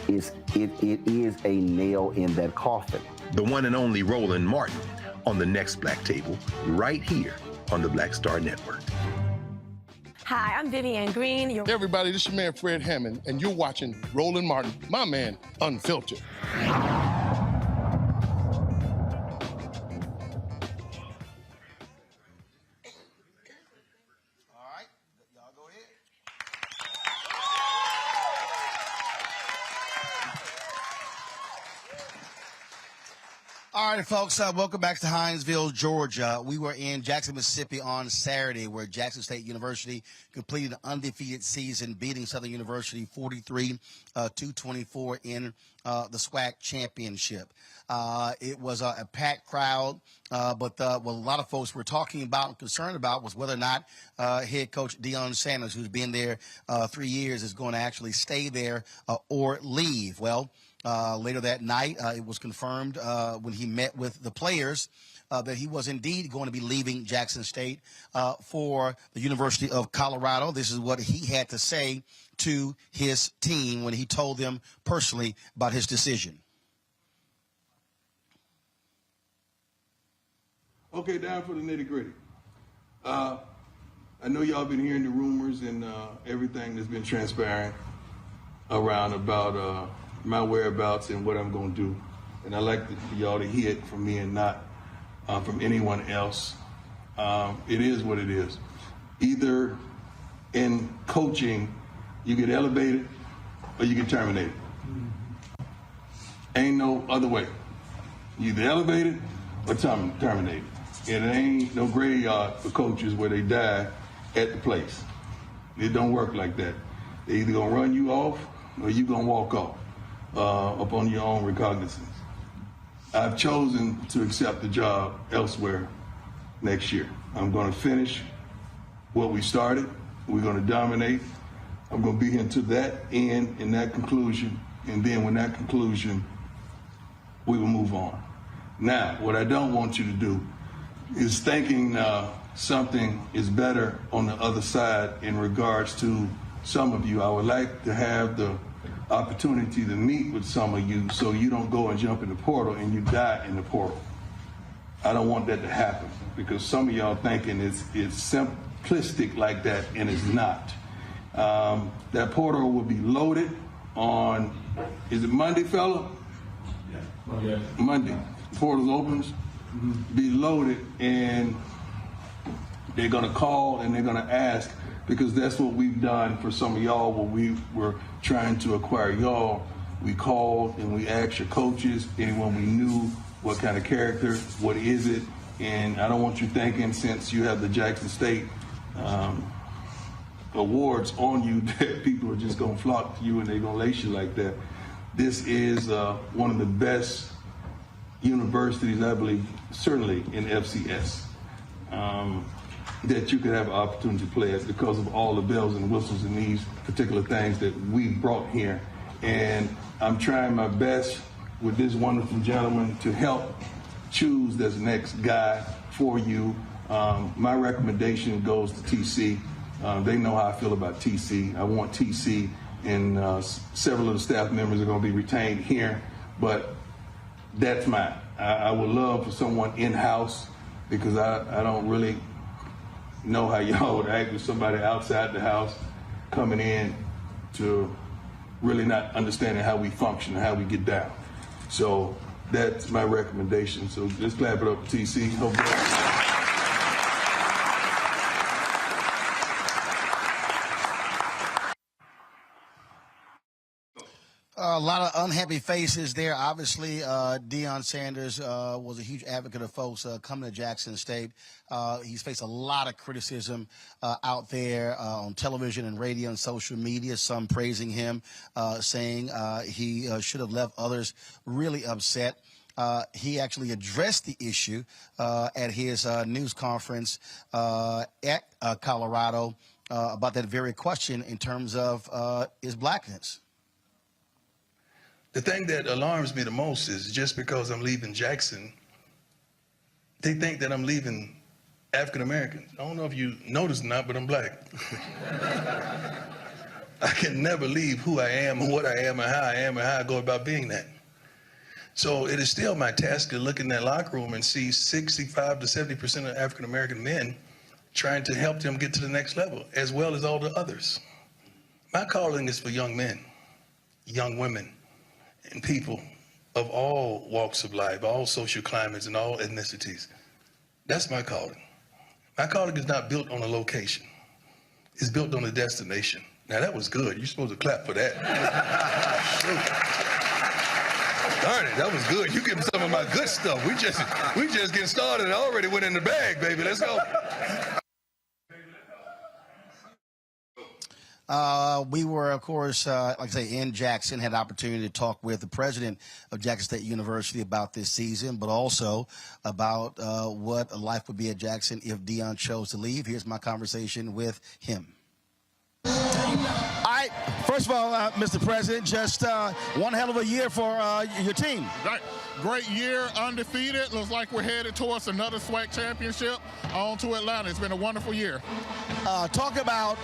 it is a nail in that coffin. The one and only Roland Martin on the next Black Table, right here on the Black Star Network. Hi, I'm Vivian Green. Hey everybody, this is your man Fred Hammond, and you're watching Roland Martin, my man, Unfiltered. All right, folks, welcome back to Hinesville, Georgia. We were in Jackson, Mississippi on Saturday, where Jackson State University completed an undefeated season, beating Southern University 43-24 in the SWAC championship. It was a packed crowd, but what a lot of folks were talking about and concerned about was whether or not head coach Deion Sanders, who's been there 3 years, is going to actually stay there or leave. Well, later that night, it was confirmed when he met with the players that he was indeed going to be leaving Jackson State for the University of Colorado. This is what he had to say to his team when he told them personally about his decision. Okay, down for the nitty-gritty. I know y'all been hearing the rumors and everything that's been transpiring around about my whereabouts and what I'm going to do. And I like for y'all to hear it from me and not from anyone else. It is what it is. Either in coaching, you get elevated or you get terminated. Ain't no other way. You either elevated or terminated. And it ain't no graveyard for coaches where they die at the place. It don't work like that. They either gonna run you off or you gonna walk off upon your own recognizance. I've chosen to accept the job elsewhere next year. I'm gonna finish what we started. We're gonna dominate. I'm gonna be here to that end and that conclusion. And then when that conclusion, we will move on. Now, what I don't want you to do is thinking something is better on the other side in regards to some of you. I would like to have the opportunity to meet with some of you so you don't go and jump in the portal and you die in the portal. I don't want that to happen because some of y'all thinking it's simplistic like that, and it's not. That portal will be loaded on, is it Monday, fella? Yeah. Monday. Portals opens, be loaded, and they're gonna call and they're gonna ask, because that's what we've done for some of y'all when we were trying to acquire y'all. We called and we asked your coaches, and when we knew what kind of character, what is it, and I don't want you thinking since you have the Jackson State awards on you that people are just gonna flock to you and they're gonna lace you like that. This is one of the best universities, I believe, certainly in FCS, that you could have an opportunity to play at because of all the bells and whistles and these particular things that we've brought here. And I'm trying my best with this wonderful gentleman to help choose this next guy for you. My recommendation goes to TC. They know how I feel about TC. I want TC, and several of the staff members are going to be retained here, but that's mine. I would love for someone in-house because I don't really know how y'all would act with somebody outside the house coming in to really not understanding how we function and how we get down. So that's my recommendation. So let's clap it up for TC. Hope A lot of unhappy faces there. Obviously, Deion Sanders was a huge advocate of folks coming to Jackson State. He's faced a lot of criticism out there on television and radio and social media, some praising him, saying he should have left, others really upset. He actually addressed the issue at his news conference at Colorado about that very question in terms of his blackness. The thing that alarms me the most is just because I'm leaving Jackson, they think that I'm leaving African Americans. I don't know if you noticed or not, but I'm black. I can never leave who I am and what I am and how I am and how I go about being that. So it is still my task to look in that locker room and see 65 to 70% of African American men trying to help them get to the next level, as well as all the others. My calling is for young men, young women, and people of all walks of life, all social climates, and all ethnicities. That's my calling. My calling is not built on a location. It's built on a destination. Now, that was good. You're supposed to clap for that. Darn it, that was good. You give me some of my good stuff. We just getting started. I already went in the bag, baby. Let's go. We were, of course, like I say, in Jackson, had the opportunity to talk with the president of Jackson State University about this season, but also about what life would be at Jackson if Deion chose to leave. Here's my conversation with him. All right. First of all, Mr. President, just one hell of a year for your team. Right. Great year, undefeated. Looks like we're headed towards another SWAC championship. On to Atlanta. It's been a wonderful year. Talk about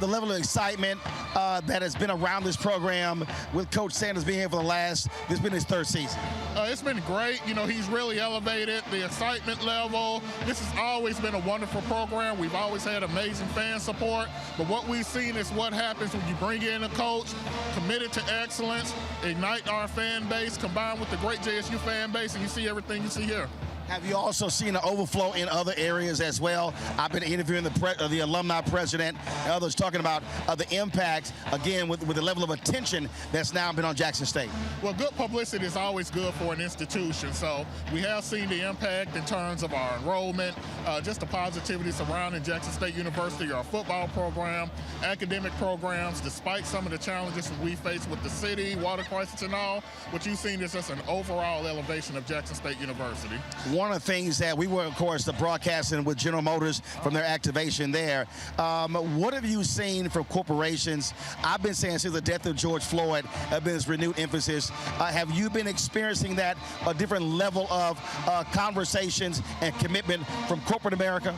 the level of excitement that has been around this program with Coach Sanders being here for this has been his third season. It's been great. You know, he's really elevated the excitement level. This has always been a wonderful program. We've always had amazing fan support. But what we've seen is what happens when you bring in a coach committed to excellence, ignite our fan base, combined with the great JSU fan base, and you see everything you see here. Have you also seen an overflow in other areas as well? I've been interviewing the alumni president and others talking about the impact, again, with the level of attention that's now been on Jackson State. Well, good publicity is always good for an institution. So we have seen the impact in terms of our enrollment, just the positivity surrounding Jackson State University, our football program, academic programs, despite some of the challenges that we face with the city, water crisis and all. What you've seen is just an overall elevation of Jackson State University. One of the things that we were, of course, broadcasting with General Motors from their activation there. What have you seen from corporations? I've been saying since the death of George Floyd, have been this renewed emphasis. Have you been experiencing that, a different level of conversations and commitment from corporate America?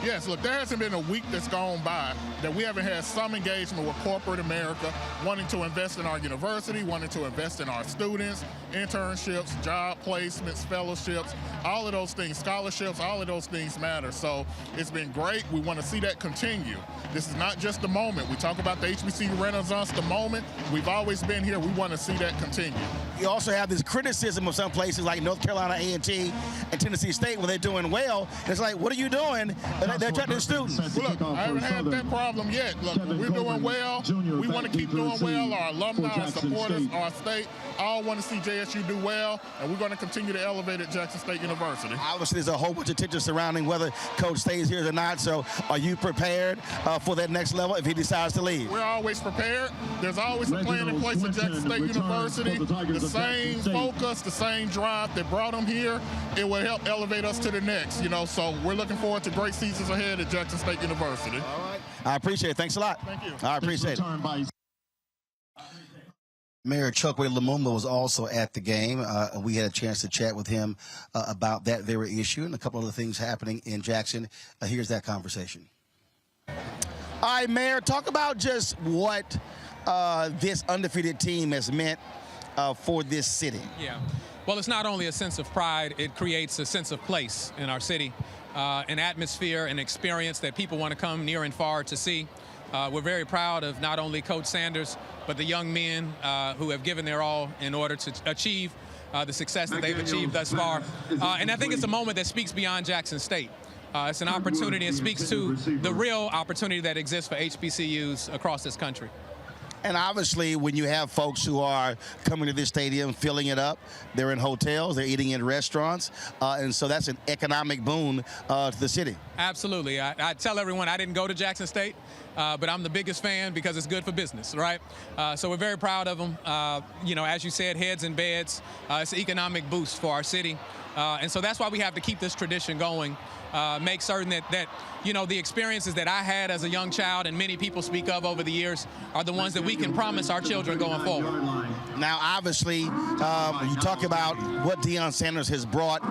Yes, look, there hasn't been a week that's gone by that we haven't had some engagement with corporate America, wanting to invest in our university, wanting to invest in our students, internships, job placements, fellowships, all of those things, scholarships, all of those things matter. So it's been great. We want to see that continue. This is not just the moment. We talk about the HBCU Renaissance, the moment. We've always been here. We want to see that continue. You also have this criticism of some places like North Carolina A&T and Tennessee State where they're doing well. And it's like, what are you doing? They're attracting the students. Look, I haven't had that problem yet. Look, we're doing well. We want to keep doing well. Our alumni, our supporters, our state, all want to see JSU do well, and we're going to continue to elevate at Jackson State University. Obviously, there's a whole bunch of tension surrounding whether Coach stays here or not, so are you prepared for that next level if he decides to leave? We're always prepared. There's always a plan in place at Jackson State University. The same focus, the same drive that brought him here, it will help elevate us to the next, so we're looking forward to great seasons ahead at Jackson State University. All right. I appreciate it. Thanks a lot. Thank you. I appreciate it. Mayor Chokwe Lumumba was also at the game. We had a chance to chat with him about that very issue and a couple other things happening in Jackson. Here's that conversation. All right, Mayor, talk about just what this undefeated team has meant for this city. Yeah. Well, it's not only a sense of pride, it creates a sense of place in our city, an atmosphere, an experience that people want to come near and far to see. We're very proud of not only Coach Sanders, but the young men who have given their all in order to achieve the success that they've achieved thus far. And I think it's a moment that speaks beyond Jackson State. It's an opportunity. It speaks to the real opportunity that exists for HBCUs across this country. And obviously, when you have folks who are coming to this stadium, filling it up, they're in hotels, they're eating in restaurants, and so that's an economic boon to the city. Absolutely. I tell everyone I didn't go to Jackson State, but I'm the biggest fan because it's good for business, right? So we're very proud of them. As you said, heads in beds. It's an economic boost for our city. And so that's why we have to keep this tradition going. Make certain that the experiences that I had as a young child and many people speak of over the years are the ones that we can promise our children going forward. Now, obviously, you talk about what Deion Sanders has brought,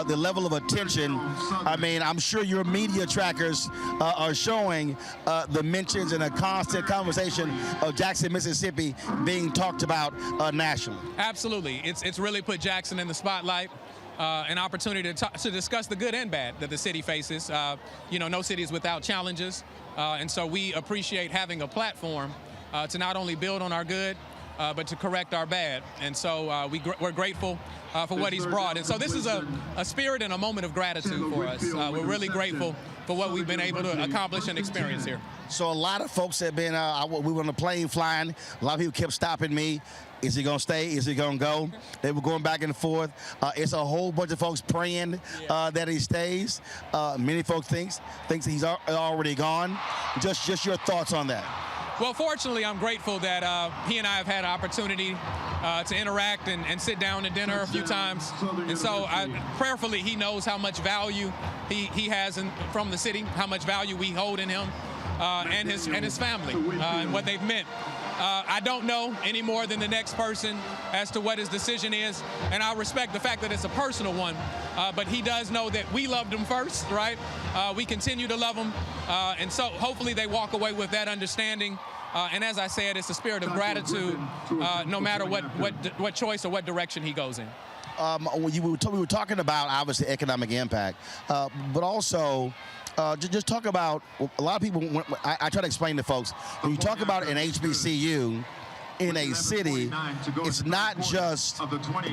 the level of attention. I mean, I'm sure your media trackers are showing the mentions and a constant conversation of Jackson, Mississippi being talked about nationally. Absolutely. It's really put Jackson in the spotlight. an opportunity to discuss the good and bad that the city faces. No city is without challenges, and so we appreciate having a platform to not only build on our good, but to correct our bad. And so we're grateful for what he's brought. And so this is a spirit and a moment of gratitude for us. We're really grateful for what we've been able to accomplish and experience here. So a lot of folks have been, we were on the plane flying. A lot of people kept stopping me. Is he going to stay? Is he going to go? They were going back and forth. It's a whole bunch of folks praying that he stays. Many folks thinks he's already gone. Just your thoughts on that. Well, fortunately, I'm grateful that he and I have had an opportunity to interact and sit down to dinner a few times. And so prayerfully, he knows how much value he has from the city, how much value we hold in him and his family and what they've meant. I don't know any more than the next person as to what his decision is, and I respect the fact that it's a personal one, but he does know that we loved him first, right? We continue to love him, and so hopefully they walk away with that understanding. And as I said, it's a spirit of gratitude, no matter what choice or what direction he goes in. We were talking about, obviously, economic impact, but also just talk about, a lot of people, I try to explain to folks, when you talk about an HBCU in a city, it's not just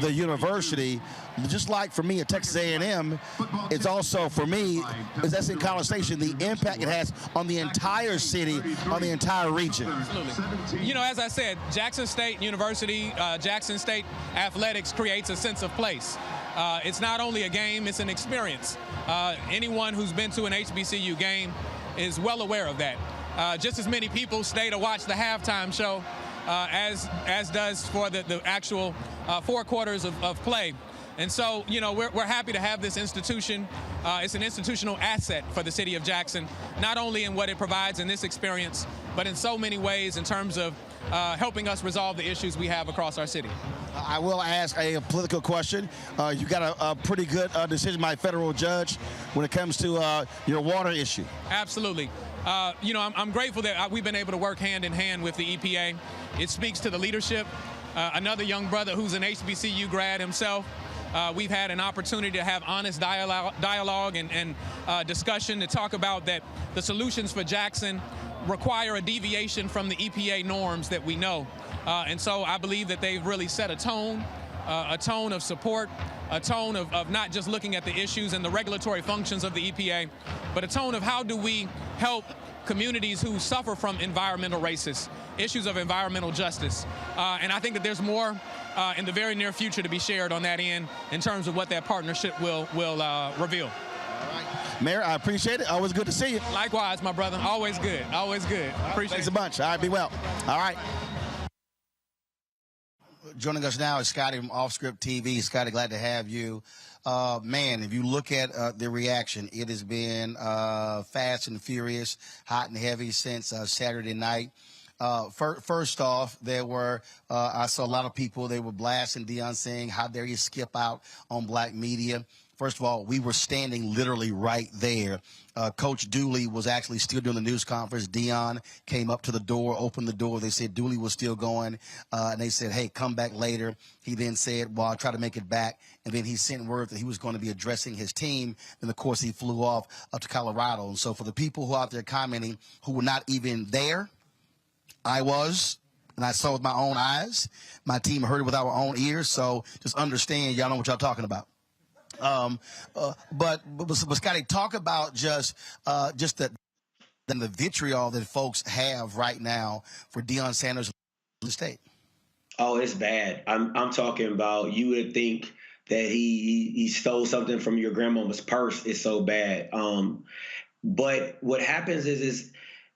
the university. Just like for me at Texas A&M, it's also, for me, that's in College Station, the impact it has on the entire city, on the entire region. Absolutely. As I said, Jackson State University, Jackson State athletics creates a sense of place. It's not only a game, it's an experience. Anyone who's been to an HBCU game is well aware of that. Just as many people stay to watch the halftime show as does for the actual 4 quarters of play. And so, we're happy to have this institution. It's an institutional asset for the city of Jackson, not only in what it provides in this experience, but in so many ways in terms of helping us resolve the issues we have across our city. I will ask a political question. You got a pretty good decision by a federal judge when it comes to your water issue. Absolutely. I'm grateful that we've been able to work hand in hand with the EPA. It speaks to the leadership. Another young brother who's an HBCU grad himself. We've had an opportunity to have honest dialogue and discussion to talk about that the solutions for Jackson require a deviation from the EPA norms that we know. And so I believe that they've really set a tone of support, a tone of not just looking at the issues and the regulatory functions of the EPA, but a tone of how do we help communities who suffer from environmental racism, issues of environmental justice. And I think that there's more in the very near future to be shared on that end in terms of what that partnership will reveal. All right. Mayor, I appreciate it. Always good to see you. Likewise, my brother. Always good. Always good. Appreciate it. Thanks a bunch. All right, be well. All right. Joining us now is Scotty from Off Script TV. Scotty, glad to have you. Man, if you look at the reaction, it has been fast and furious, hot and heavy since Saturday night. First off, there were, I saw a lot of people, they were blasting Deion, saying, how dare you skip out on black media. First of all, we were standing literally right there. Coach Dooley was actually still doing the news conference. Deion came up to the door, opened the door. They said Dooley was still going. And they said, hey, come back later. He then said, well, I'll try to make it back. And then he sent word that he was going to be addressing his team. And, of course, he flew off up to Colorado. And so for the people who are out there commenting who were not even there, I was. And I saw with my own eyes. My team heard it with our own ears. So just understand, y'all know what y'all talking about. But Scotty, talk about just the vitriol that folks have right now for Deion Sanders in the state. Oh, it's bad. I'm talking about, you would think that he stole something from your grandmama's purse. It's so bad. But what happens is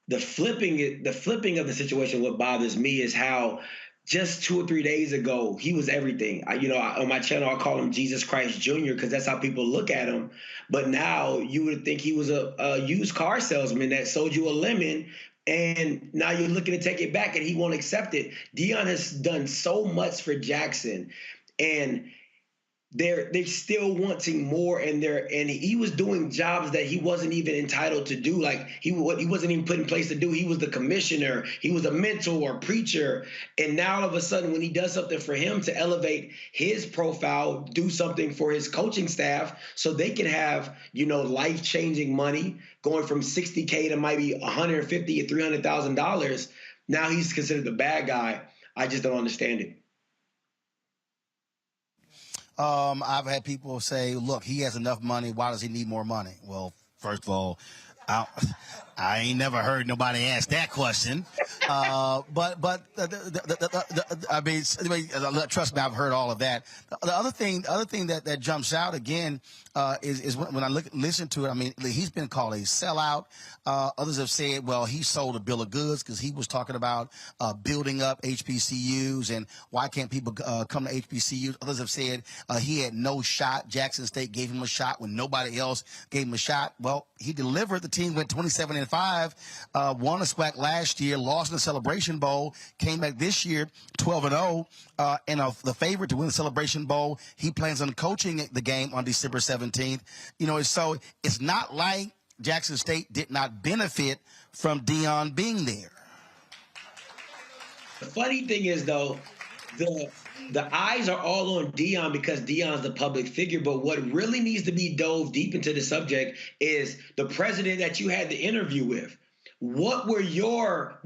the flipping of the situation. What bothers me is how just 2 or 3 days ago, he was everything. On my channel, I call him Jesus Christ Jr. because that's how people look at him. But now you would think he was a used car salesman that sold you a lemon, and now you're looking to take it back, and he won't accept it. Deion has done so much for Jackson, and they're still wanting more, and he was doing jobs that he wasn't even entitled to do. Like he wasn't even put in place to do. He was the commissioner, he was a mentor, preacher, and now all of a sudden when he does something for him to elevate his profile, do something for his coaching staff so they can have, you know, life-changing money going from $60K to maybe $150,000 or $300,000. Now he's considered the bad guy. I just don't understand it. I've had people say, look, he has enough money. Why does he need more money? Well, first of all, I ain't never heard nobody ask that question. I mean, trust me, I've heard all of that. The other thing that jumps out again is when I listen to it. I mean, he's been called a sellout. Others have said, well, he sold a bill of goods because he was talking about building up HBCUs and why can't people come to HBCUs. Others have said he had no shot. Jackson State gave him a shot when nobody else gave him a shot. Well, he delivered. The team went 27-5, won a SWAC last year, lost in the Celebration Bowl, came back this year 12-0, and the favorite to win the Celebration Bowl. He plans on coaching the game on December 17th. You know, so it's not like Jackson State did not benefit from Deion being there. The funny thing is, though, the eyes are all on Deion because Deion's the public figure. But what really needs to be dove deep into the subject is the president that you had the interview with. What was your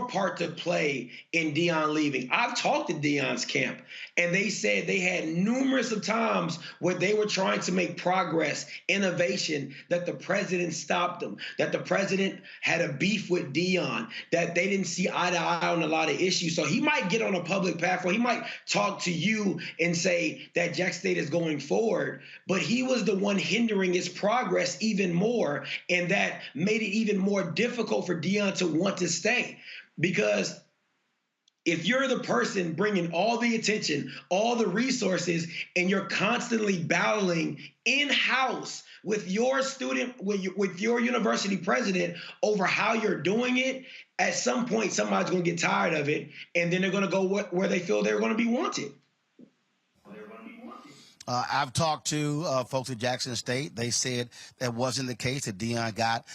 part to play in Deion leaving? I've talked to Deion's camp, and they said they had numerous of times where they were trying to make progress, innovation, that the president stopped them, that the president had a beef with Deion, that they didn't see eye to eye on a lot of issues. So he might get on a public platform. He might talk to you and say that Jackson State is going forward, but he was the one hindering its progress even more, and that made it even more difficult for Deion to want to stay. Because if you're the person bringing all the attention, all the resources, and you're constantly battling in-house with your student, with your university president over how you're doing it, at some point somebody's going to get tired of it, and then they're going to go where they feel they're going to be wanted. I've talked to folks at Jackson State. They said that wasn't the case, that Deion got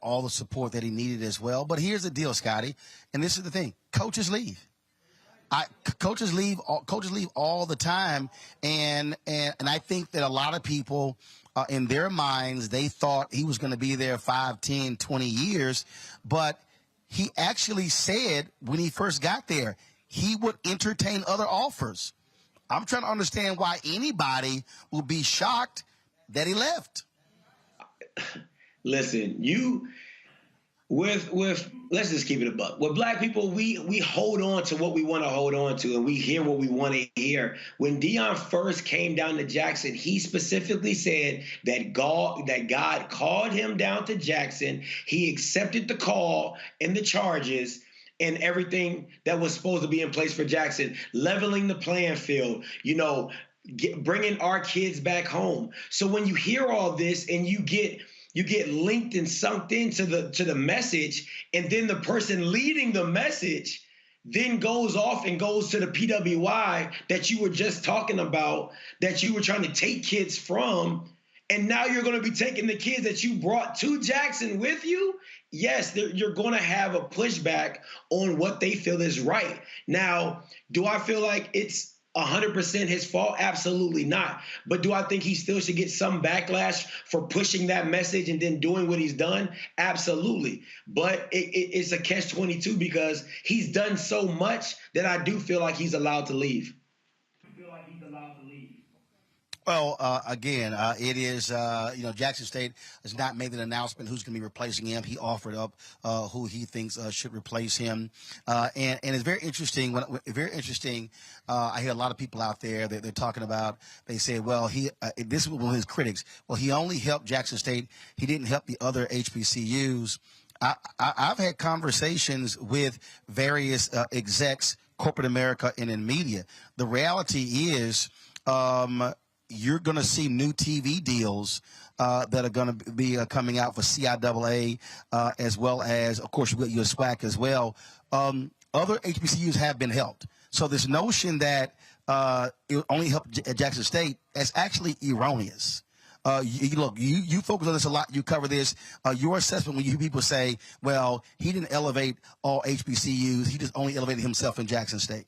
all the support that he needed as well. But here's the deal, Scotty, and this is the thing. Coaches leave. Coaches leave all the time, and I think that a lot of people in their minds, they thought he was going to be there 5, 10, 20 years, but he actually said when he first got there, he would entertain other offers. I'm trying to understand why anybody would be shocked that he left. Listen, let's just keep it a buck. With black people, we hold on to what we want to hold on to, and we hear what we want to hear. When Deion first came down to Jackson, he specifically said that God called him down to Jackson. He accepted the call and the charges and everything that was supposed to be in place for Jackson, leveling the playing field, bringing our kids back home. So when you hear all this and you get linked and sucked into the message, and then the person leading the message then goes off and goes to the PWI that you were just talking about, that you were trying to take kids from, and now you're going to be taking the kids that you brought to Jackson with you. Yes, you're going to have a pushback on what they feel is right. Now, do I feel like it's 100% his fault? Absolutely not. But do I think he still should get some backlash for pushing that message and then doing what he's done? Absolutely. But it's a catch-22 because he's done so much that I do feel like he's allowed to leave. Well, again, it is, Jackson State has not made an announcement who's going to be replacing him. He offered up who he thinks should replace him. And it's very interesting. I hear a lot of people out there that they're talking about, they say, well, this is one of his critics. Well, he only helped Jackson State. He didn't help the other HBCUs. I've had conversations with various execs, corporate America, and in media. The reality is, you're going to see new TV deals that are going to be coming out for CIAA, as well as, of course, your SWAC as well. Other HBCUs have been helped. So this notion that it only helped at Jackson State, that's actually erroneous. You focus on this a lot. You cover this. Your assessment when you hear people say, well, he didn't elevate all HBCUs. He just only elevated himself in Jackson State.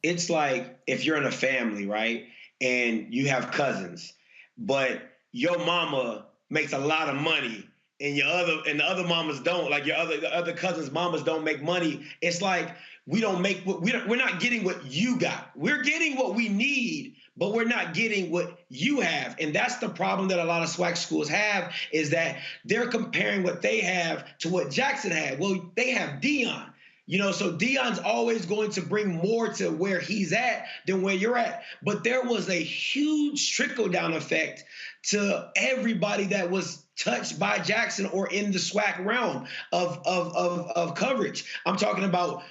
It's like if you're in a family, right, and you have cousins, but your mama makes a lot of money and the other mamas don't, like the other cousins' mamas don't make money. It's like we're not getting what you got. We're getting what we need, but we're not getting what you have. And that's the problem that a lot of SWAC schools have, is that they're comparing what they have to what Jackson had. Well, they have Deion. So Deion's always going to bring more to where he's at than where you're at. But there was a huge trickle-down effect to everybody that was touched by Jackson or in the SWAC realm of coverage. I'm talking about,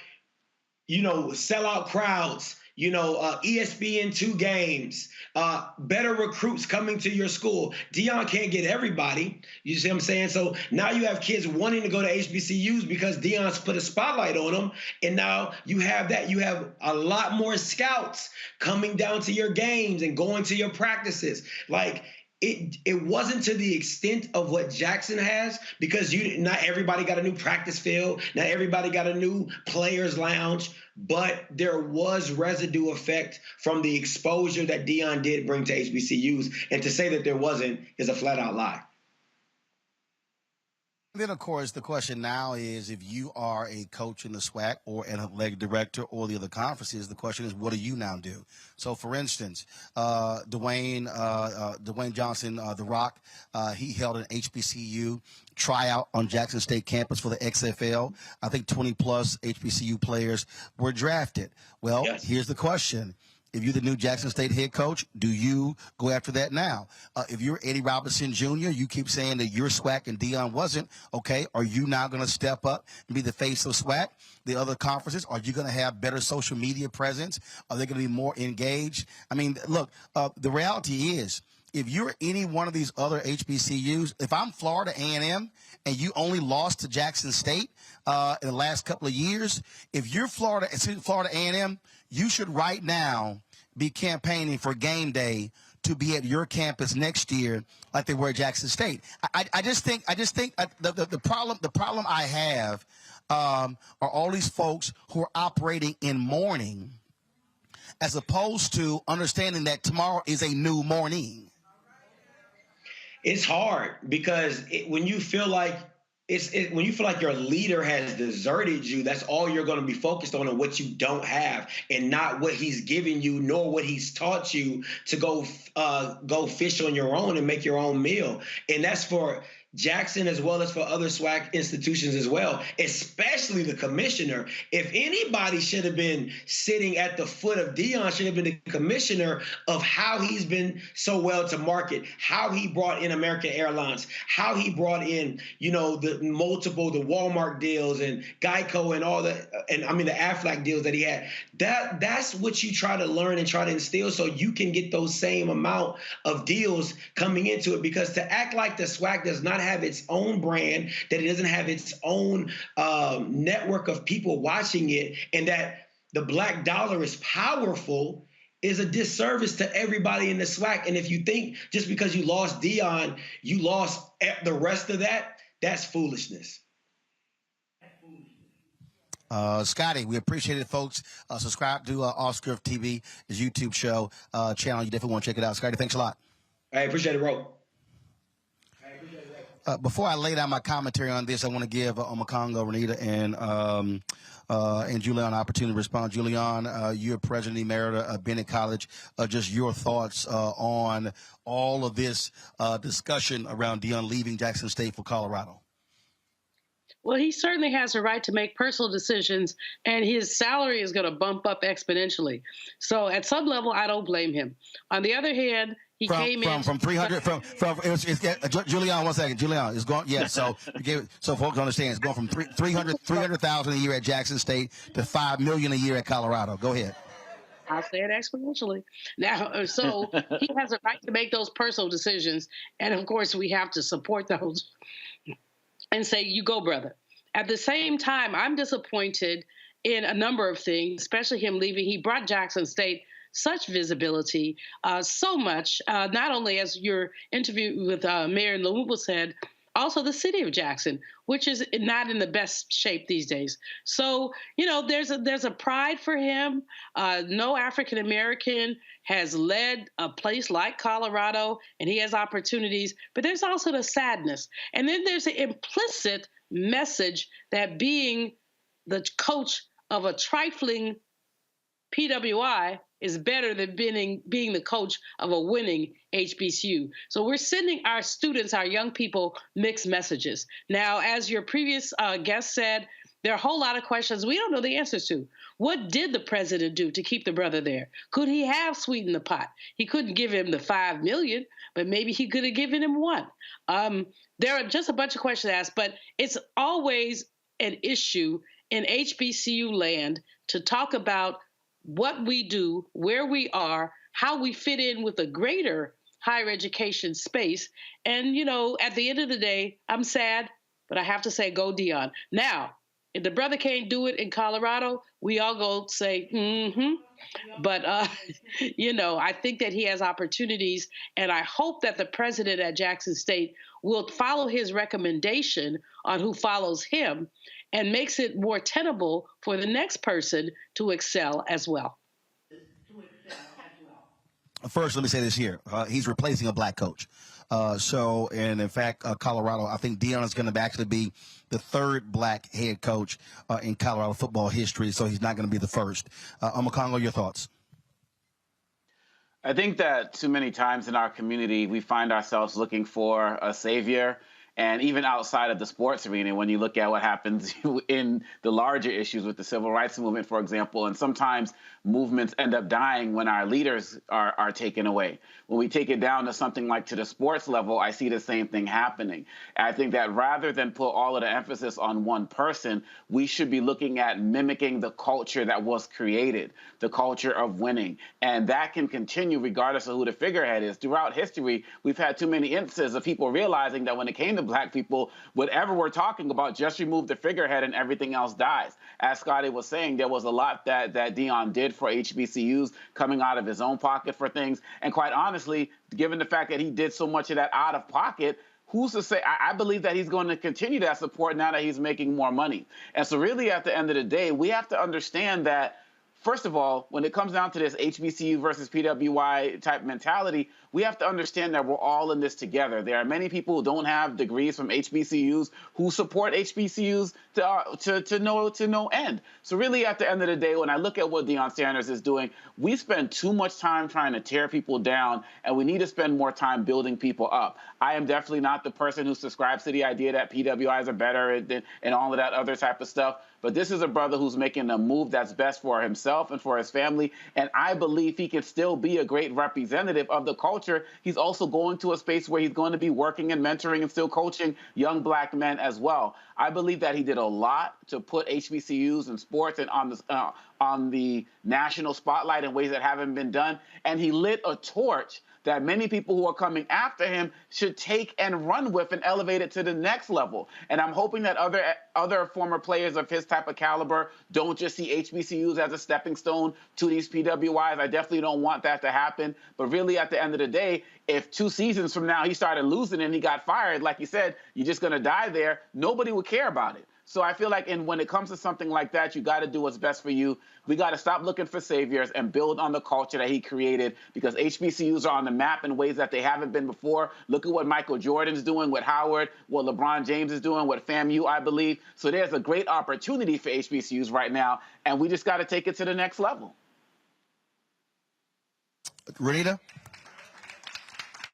sellout crowds, ESPN2 games, better recruits coming to your school. Deion can't get everybody. You see what I'm saying? So now you have kids wanting to go to HBCUs because Deion's put a spotlight on them. And now you have that. You have a lot more scouts coming down to your games and going to your practices. Like, it wasn't to the extent of what Jackson has, because not everybody got a new practice field, not everybody got a new players lounge, but there was residue effect from the exposure that Deion did bring to HBCUs, and to say that there wasn't is a flat out lie. Then, of course, the question now is, if you are a coach in the SWAC or an athletic director or the other conferences, the question is, what do you now do? So, for instance, Dwayne Johnson, The Rock, he held an HBCU tryout on Jackson State campus for the XFL. I think 20-plus HBCU players were drafted. Well, yes. Here's the question. If you're the new Jackson State head coach, do you go after that now? If you're Eddie Robinson Jr., you keep saying that you're SWAC and Deion wasn't. Okay, are you now going to step up and be the face of SWAC? The other conferences, are you going to have better social media presence? Are they going to be more engaged? I mean, look, the reality is, if you're any one of these other HBCUs, if I'm Florida A&M and you only lost to Jackson State in the last couple of years, if you're Florida A&M, you should right now be campaigning for game day to be at your campus next year like they were at Jackson State. I just think the problem I have are all these folks who are operating in mourning as opposed to understanding that tomorrow is a new morning. It's hard because when you feel like your leader has deserted you, that's all you're going to be focused on, and what you don't have, and not what he's given you, nor what he's taught you to go fish on your own and make your own meal. And that's for Jackson as well as for other SWAC institutions as well, especially the commissioner. If anybody should have been sitting at the foot of Deion, should have been the commissioner of how he's been so well to market, how he brought in American Airlines, how he brought in, the Walmart deals and Geico and all that, and I mean the Aflac deals that he had. That's what you try to learn and try to instill so you can get those same amount of deals coming into it, because to act like the SWAC does not have its own brand, that it doesn't have its own network of people watching it, and that the black dollar is powerful, is a disservice to everybody in the SWAC. And if you think just because you lost Deion, you lost the rest of that, that's foolishness. Scotty, we appreciate it, folks. Subscribe to Off-Script TV, his YouTube show channel. You definitely want to check it out. Scotty, thanks a lot. I appreciate it, bro. Before I lay down my commentary on this, I want to give Omakongo, Renita, and Julian an opportunity to respond. Julian, you're president emerita of Bennett College. Just your thoughts on all of this discussion around Deion leaving Jackson State for Colorado. Well, he certainly has a right to make personal decisions, and his salary is going to bump up exponentially. So at some level, I don't blame him. On the other hand, he came in from 300 Julian, 1 second. Julian, it's going, yeah. So folks understand, it's going from 300,000 a year at Jackson State to $5 million a year at Colorado. Go ahead. I'll say it exponentially. Now, so he has a right to make those personal decisions, and of course, we have to support those and say, "You go, brother." At the same time, I'm disappointed in a number of things, especially him leaving. He brought Jackson State such visibility, so much, not only as your interview with Mayor Lumumba said, also the city of Jackson, which is not in the best shape these days. So, there's a pride for him. No African American has led a place like Colorado, and he has opportunities, but there's also the sadness. And then there's an implicit message that being the coach of a trifling PWI is better than being the coach of a winning HBCU. So we're sending our students, our young people, mixed messages. Now, as your previous guest said, there are a whole lot of questions we don't know the answers to. What did the president do to keep the brother there? Could he have sweetened the pot? He couldn't give him the $5 million, but maybe he could have given him one. There are just a bunch of questions asked, but it's always an issue in HBCU land to talk about what we do, where we are, how we fit in with a greater higher education space. And, at the end of the day, I'm sad, but I have to say, go Deion. Now, if the brother can't do it in Colorado, we all go say, But, I think that he has opportunities, and I hope that the president at Jackson State will follow his recommendation on who follows him and makes it more tenable for the next person to excel as well. First, let me say this here. He's replacing a black coach. And in fact, Colorado, I think Deion is going to actually be the third black head coach in Colorado football history, so he's not going to be the first. Omokongo, your thoughts? I think that too many times in our community, we find ourselves looking for a savior. And even outside of the sports arena, when you look at what happens in the larger issues with the civil rights movement, for example, and sometimes movements end up dying when our leaders are taken away. When we take it down to something like to the sports level, I see the same thing happening. And I think that rather than put all of the emphasis on one person, we should be looking at mimicking the culture that was created, the culture of winning. And that can continue regardless of who the figurehead is. Throughout history, we've had too many instances of people realizing that when it came to black people, whatever we're talking about, just remove the figurehead and everything else dies. As Scotty was saying, there was a lot that Deion did for HBCUs, coming out of his own pocket for things. And quite honestly, given the fact that he did so much of that out of pocket, who's to say? I believe that he's going to continue that support now that he's making more money. And so really at the end of the day, we have to understand that, first of all, when it comes down to this HBCU versus PWI type mentality, we have to understand that we're all in this together. There are many people who don't have degrees from HBCUs who support HBCUs to no end. So really at the end of the day, when I look at what Deion Sanders is doing, we spend too much time trying to tear people down, and we need to spend more time building people up. I am definitely not the person who subscribes to the idea that PWIs are better and all of that other type of stuff. But this is a brother who's making a move that's best for himself and for his family. And I believe he can still be a great representative of the culture. He's also going to a space where he's going to be working and mentoring and still coaching young black men as well. I believe that he did a lot to put HBCUs and sports and on the national spotlight in ways that haven't been done. And he lit a torch that many people who are coming after him should take and run with and elevate it to the next level. And I'm hoping that other former players of his type of caliber don't just see HBCUs as a stepping stone to these PWIs. I definitely don't want that to happen. But really, at the end of the day, if 2 seasons from now he started losing and he got fired, like you said, you're just going to die there, nobody would care about it. So I feel like when it comes to something like that, you got to do what's best for you. We got to stop looking for saviors and build on the culture that he created, because HBCUs are on the map in ways that they haven't been before. Look at what Michael Jordan's doing with Howard, what LeBron James is doing with FAMU, I believe. So there's a great opportunity for HBCUs right now, and we just got to take it to the next level. Renita?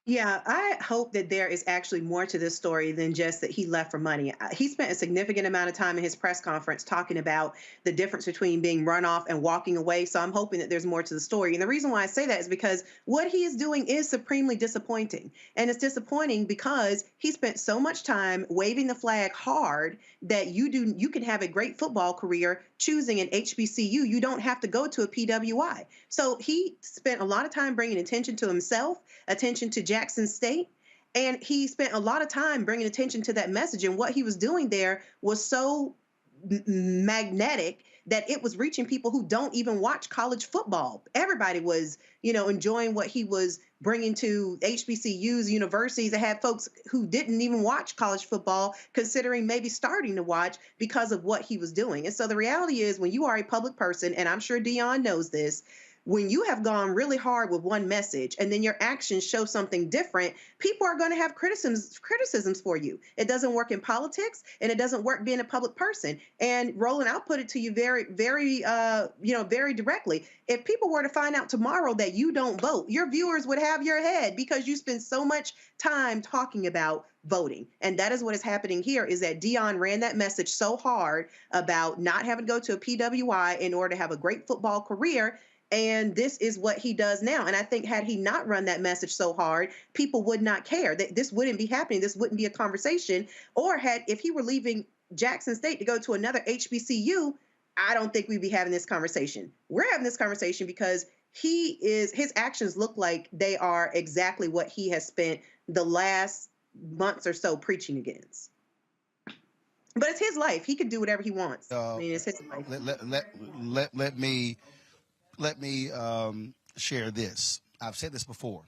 Yeah, I hope that there is actually more to this story than just that he left for money. He spent a significant amount of time in his press conference talking about the difference between being runoff and walking away. So I'm hoping that there's more to the story. And the reason why I say that is because what he is doing is supremely disappointing. And it's disappointing because he spent so much time waving the flag hard that you can have a great football career choosing an HBCU. You don't have to go to a PWI. So he spent a lot of time bringing attention to himself, attention to Jackson State, and he spent a lot of time bringing attention to that message. And what he was doing there was so magnetic that it was reaching people who don't even watch college football. Everybody was, enjoying what he was bringing to HBCUs, universities that had folks who didn't even watch college football considering maybe starting to watch because of what he was doing. And so the reality is, when you are a public person, and I'm sure Deion knows this, when you have gone really hard with one message and then your actions show something different, people are going to have criticisms for you. It doesn't work in politics, and it doesn't work being a public person. And Roland, I'll put it to you very, very, very directly. If people were to find out tomorrow that you don't vote, your viewers would have your head because you spend so much time talking about voting. And that is what is happening here, is that Deion ran that message so hard about not having to go to a PWI in order to have a great football career. And this is what he does now. And I think had he not run that message so hard, people would not care. This wouldn't be happening. This wouldn't be a conversation. Or if he were leaving Jackson State to go to another HBCU, I don't think we'd be having this conversation. We're having this conversation because his actions look like they are exactly what he has spent the last months or so preaching against. But it's his life. He can do whatever he wants. I mean, it's his life. Let me share this. I've said this before.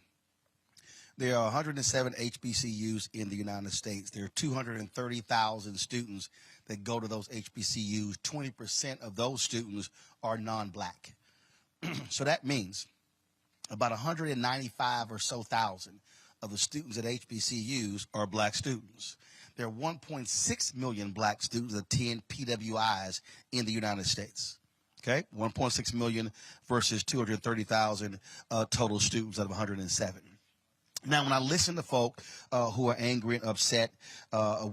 There are 107 HBCUs in the United States. There are 230,000 students that go to those HBCUs. 20% of those students are non-black. So that means about 195 or so thousand of the students at HBCUs are black students. There are 1.6 million black students that attend PWIs in the United States. Okay, 1.6 million versus 230,000 total students out of 107. Now, when I listen to folk who are angry and upset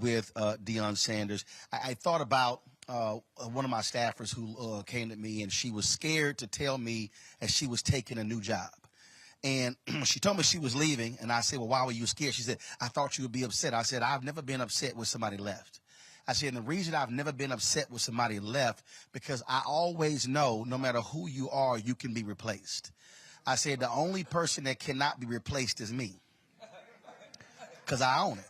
with Deion Sanders, I thought about one of my staffers who came to me, and she was scared to tell me that she was taking a new job. And she told me she was leaving, and I said, well, why were you scared? She said, I thought you would be upset. I said, I've never been upset when somebody left. I said, and the reason I've never been upset with somebody left, because I always know no matter who you are, you can be replaced. I said, the only person that cannot be replaced is me, because I own it.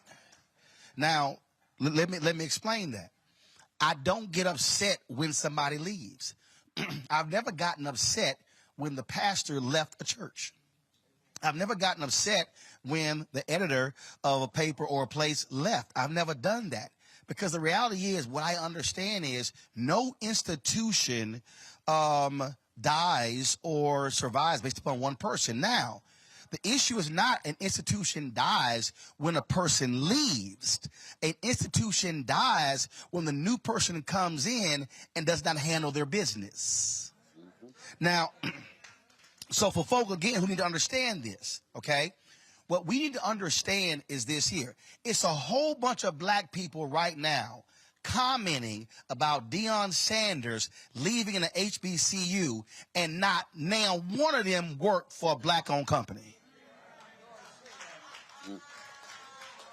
Now, let me explain that. I don't get upset when somebody leaves. I've never gotten upset when the pastor left a church. I've never gotten upset when the editor of a paper or a place left. I've never done that. Because the reality is, what I understand is, no institution dies or survives based upon one person. Now, the issue is not an institution dies when a person leaves. An institution dies when the new person comes in and does not handle their business. Now, so for folk, again, who need to understand this, okay? What we need to understand is this here. It's a whole bunch of black people right now commenting about Deion Sanders leaving in an HBCU, and not now one of them worked for a black-owned company.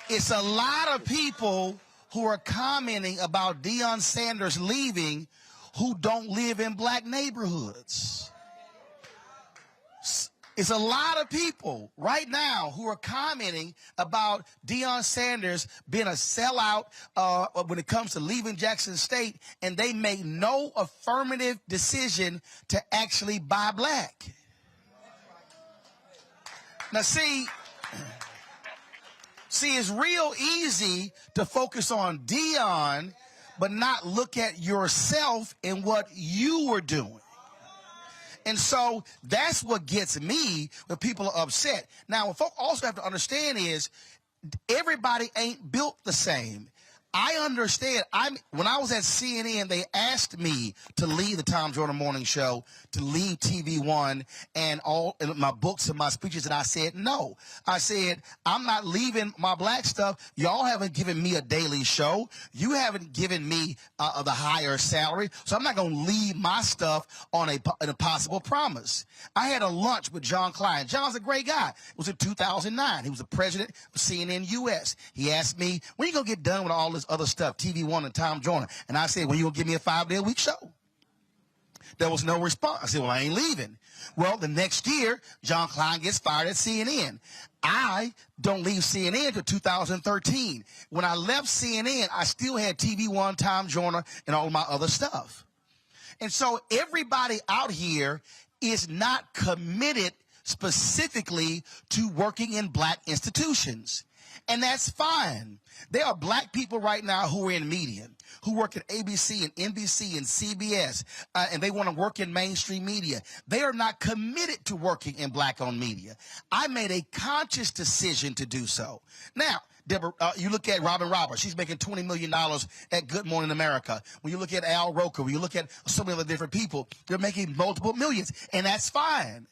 It's a lot of people who are commenting about Deion Sanders leaving who don't live in black neighborhoods. It's a lot of people right now who are commenting about Deion Sanders being a sellout when it comes to leaving Jackson State, and they made no affirmative decision to actually buy black. Now, see, it's real easy to focus on Deion, but not look at yourself and what you were doing. And so that's what gets me when people are upset. Now, what folks also have to understand is everybody ain't built the same. I understand. When I was at CNN, they asked me to leave the Tom Jordan Morning Show, to leave TV One, and all my books and my speeches, and I said no. I said, I'm not leaving my black stuff. Y'all haven't given me a daily show. You haven't given me the higher salary, so I'm not going to leave my stuff on an impossible promise. I had a lunch with John Klein. John's a great guy. It was in 2009. He was the president of CNN US. He asked me, when are you going to get done with all this other stuff, TV One and Tom Jordan? And I said, well, you gonna give me a 5-day-a-week show? There was no response. I said, well, I ain't leaving. Well, the next year, John Klein gets fired at CNN. I don't leave CNN until 2013. When I left CNN, I still had TV One, Tom Jordan, and all my other stuff. And so everybody out here is not committed specifically to working in black institutions. And that's fine. There are black people right now who are in media, who work at ABC and NBC and CBS, and they want to work in mainstream media. They are not committed to working in black-owned media. I made a conscious decision to do so. Now, Deborah, you look at Robin Roberts. She's making $20 million at Good Morning America. When you look at Al Roker, when you look at so many other different people, they're making multiple millions, and that's fine.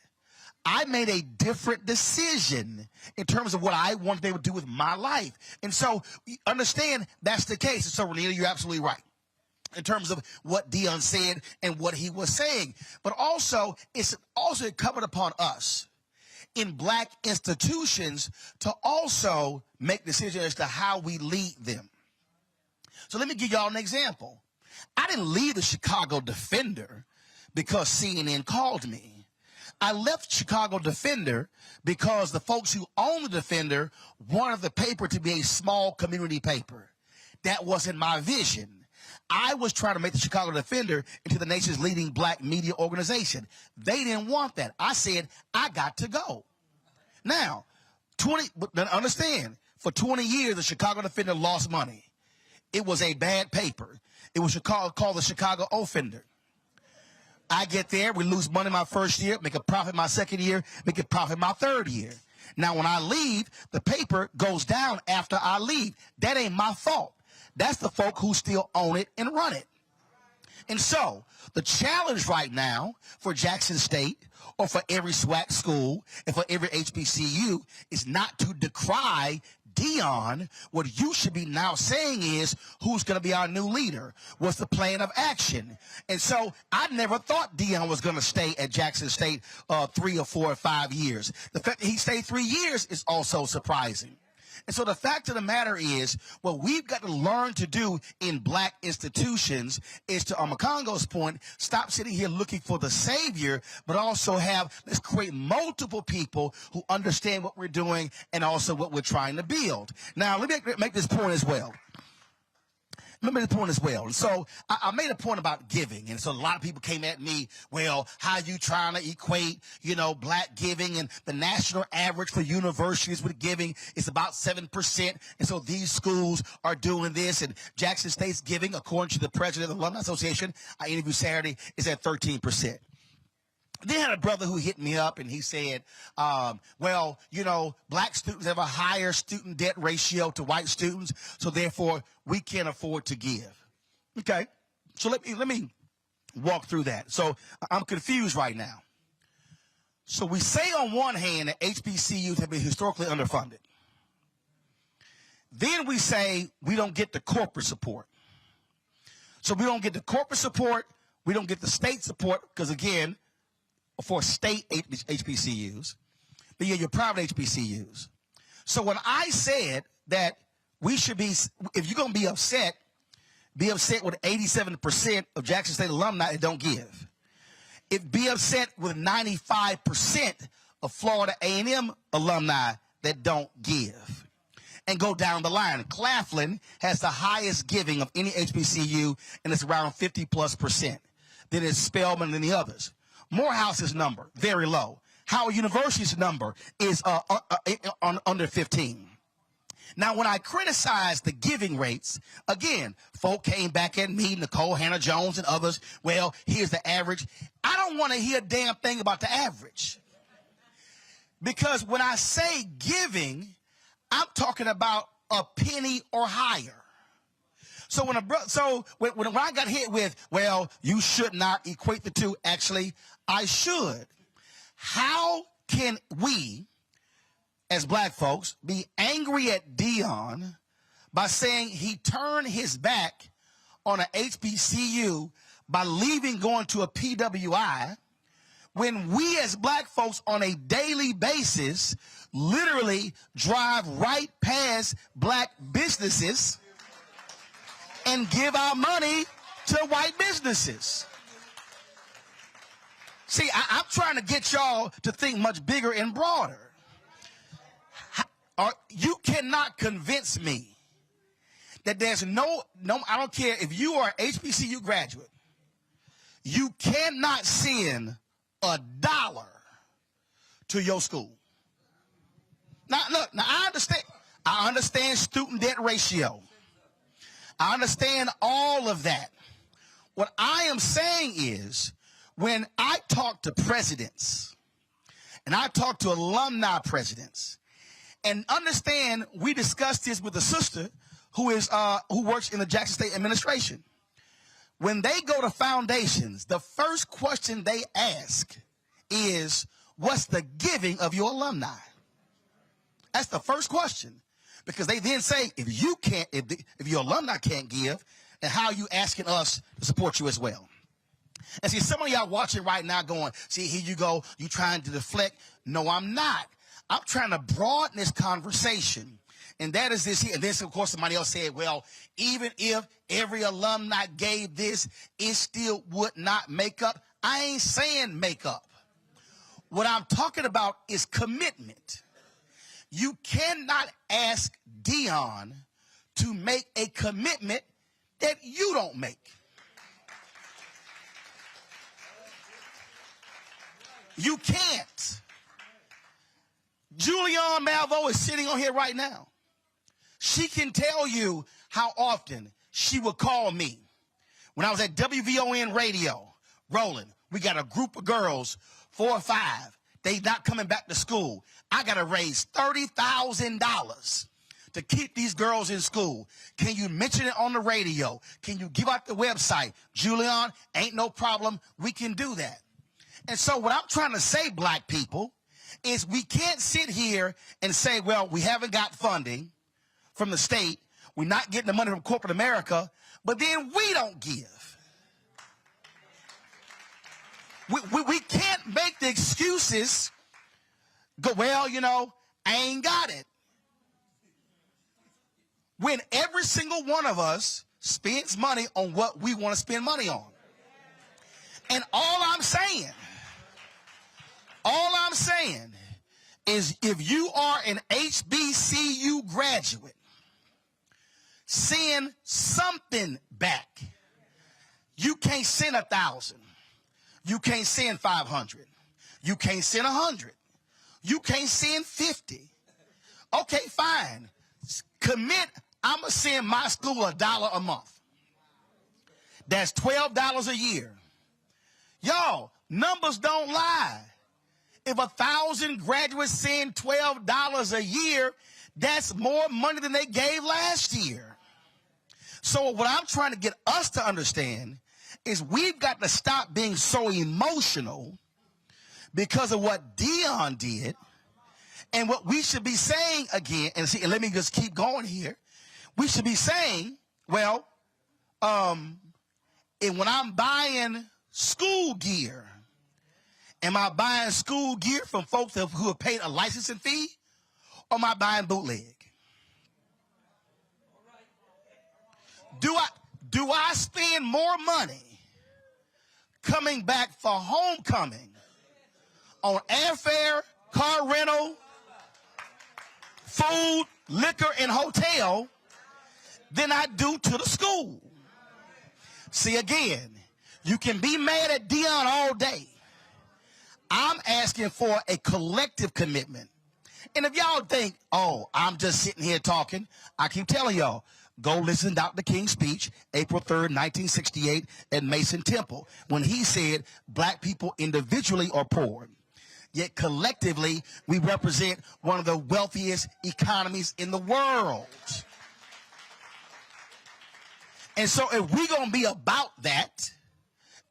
I made a different decision in terms of what I wanted to do with my life. And so understand that's the case. And so, Renita, you're absolutely right in terms of what Deion said and what he was saying. But also, it's also incumbent upon us in black institutions to also make decisions as to how we lead them. So let me give y'all an example. I didn't leave the Chicago Defender because CNN called me. I left Chicago Defender because the folks who own the Defender wanted the paper to be a small community paper. That wasn't my vision. I was trying to make the Chicago Defender into the nation's leading black media organization. They didn't want that. I said, I got to go. Now, understand, for 20 years, the Chicago Defender lost money. It was a bad paper. It was called the Chicago Offender. I get there, we lose money my first year, make a profit my second year, make a profit my third year. Now, when I leave, the paper goes down after I leave. That ain't my fault. That's the folk who still own it and run it. And so, the challenge right now for Jackson State or for every SWAC school and for every HBCU is not to decry Deion. What you should be now saying is, who's going to be our new leader? What's the plan of action? And so I never thought Deion was going to stay at Jackson State 3 or 4 or 5 years. The fact that he stayed 3 years is also surprising. And so the fact of the matter is, what we've got to learn to do in black institutions is to, on Makongo's point, stop sitting here looking for the savior, but also let's create multiple people who understand what we're doing and also what we're trying to build. Now, let me make this point as well. And so I made a point about giving. And so a lot of people came at me, well, how you trying to equate, black giving and the national average for universities with giving is about 7%. And so these schools are doing this. And Jackson State's giving, according to the president of the Alumni Association, I interviewed Saturday, is at 13%. Then I had a brother who hit me up and he said, black students have a higher student debt ratio to white students, so therefore we can't afford to give. Okay, so let me walk through that. So I'm confused right now. So we say on one hand that HBCUs have been historically underfunded. Then we say we don't get the corporate support. So we don't get the corporate support, we don't get the state support, because again, for state HBCUs, but your private HBCUs. So when I said that we should be, if you're going to be upset with 87% of Jackson State alumni that don't give. Be upset with 95% of Florida A&M alumni that don't give. And go down the line. Claflin has the highest giving of any HBCU, and it's around 50+%. Then it's Spelman and the others. Morehouse's number, very low. Howard University's number is under 15. Now, when I criticize the giving rates, again, folk came back at me, Nicole Hannah-Jones and others, well, here's the average. I don't want to hear a damn thing about the average. Because when I say giving, I'm talking about a penny or higher. So when I got hit with, well, you should not equate the two, actually, I should. How can we, as black folks, be angry at Deion by saying he turned his back on an HBCU by going to a PWI, when we as black folks on a daily basis literally drive right past black businesses and give our money to white businesses? See, I'm trying to get y'all to think much bigger and broader. You cannot convince me that there's no, I don't care if you are an HBCU graduate, you cannot send $1 to your school. Now, look, now I understand student debt ratio. I understand all of that. What I am saying is, when I talk to presidents and I talk to alumni presidents, and understand, we discussed this with a sister who works in the Jackson State administration. When they go to foundations, the first question they ask is, what's the giving of your alumni? That's the first question, because they then say, if your alumni can't give, then how are you asking us to support you as well? And see, some of y'all watching right now going, see, here you go, you trying to deflect. No, I'm not. I'm trying to broaden this conversation. And that is this here. And then, of course, somebody else said, well, even if every alumni gave this, it still would not make up. I ain't saying make up. What I'm talking about is commitment. You cannot ask Deion to make a commitment that you don't make. You can't. Julianne Malvo is sitting on here right now. She can tell you how often she would call me. When I was at WVON radio, Roland, we got a group of girls, 4 or 5. They not coming back to school. I got to raise $30,000 to keep these girls in school. Can you mention it on the radio? Can you give out the website? Julianne, ain't no problem. We can do that. And so what I'm trying to say, black people, is we can't sit here and say, well, we haven't got funding from the state. We're not getting the money from corporate America, but then we don't give. We can't make the excuses go, well, you know, I ain't got it. When every single one of us spends money on what we want to spend money on. And all I'm saying is, if you are an HBCU graduate, send something back. You can't send 1,000. You can't send 500. You can't send 100. You can't send 50. Okay, fine. Commit, I'm going to send my school $1 a month. That's $12 a year. Y'all, numbers don't lie. If 1,000 graduates send $12 a year, that's more money than they gave last year. So what I'm trying to get us to understand is we've got to stop being so emotional because of what Deion did. And what we should be saying again, and see, and let me just keep going here. We should be saying, well, and when I'm buying school gear, am I buying school gear from folks who have paid a licensing fee, or am I buying bootleg? Do I spend more money coming back for homecoming on airfare, car rental, food, liquor, and hotel than I do to the school? See, again, you can be mad at Deion all day. I'm asking for a collective commitment. And if y'all think, oh, I'm just sitting here talking, I keep telling y'all, go listen to Dr. King's speech, April 3rd, 1968, at Mason Temple, when he said black people individually are poor, yet collectively we represent one of the wealthiest economies in the world. And so if we're going to be about that,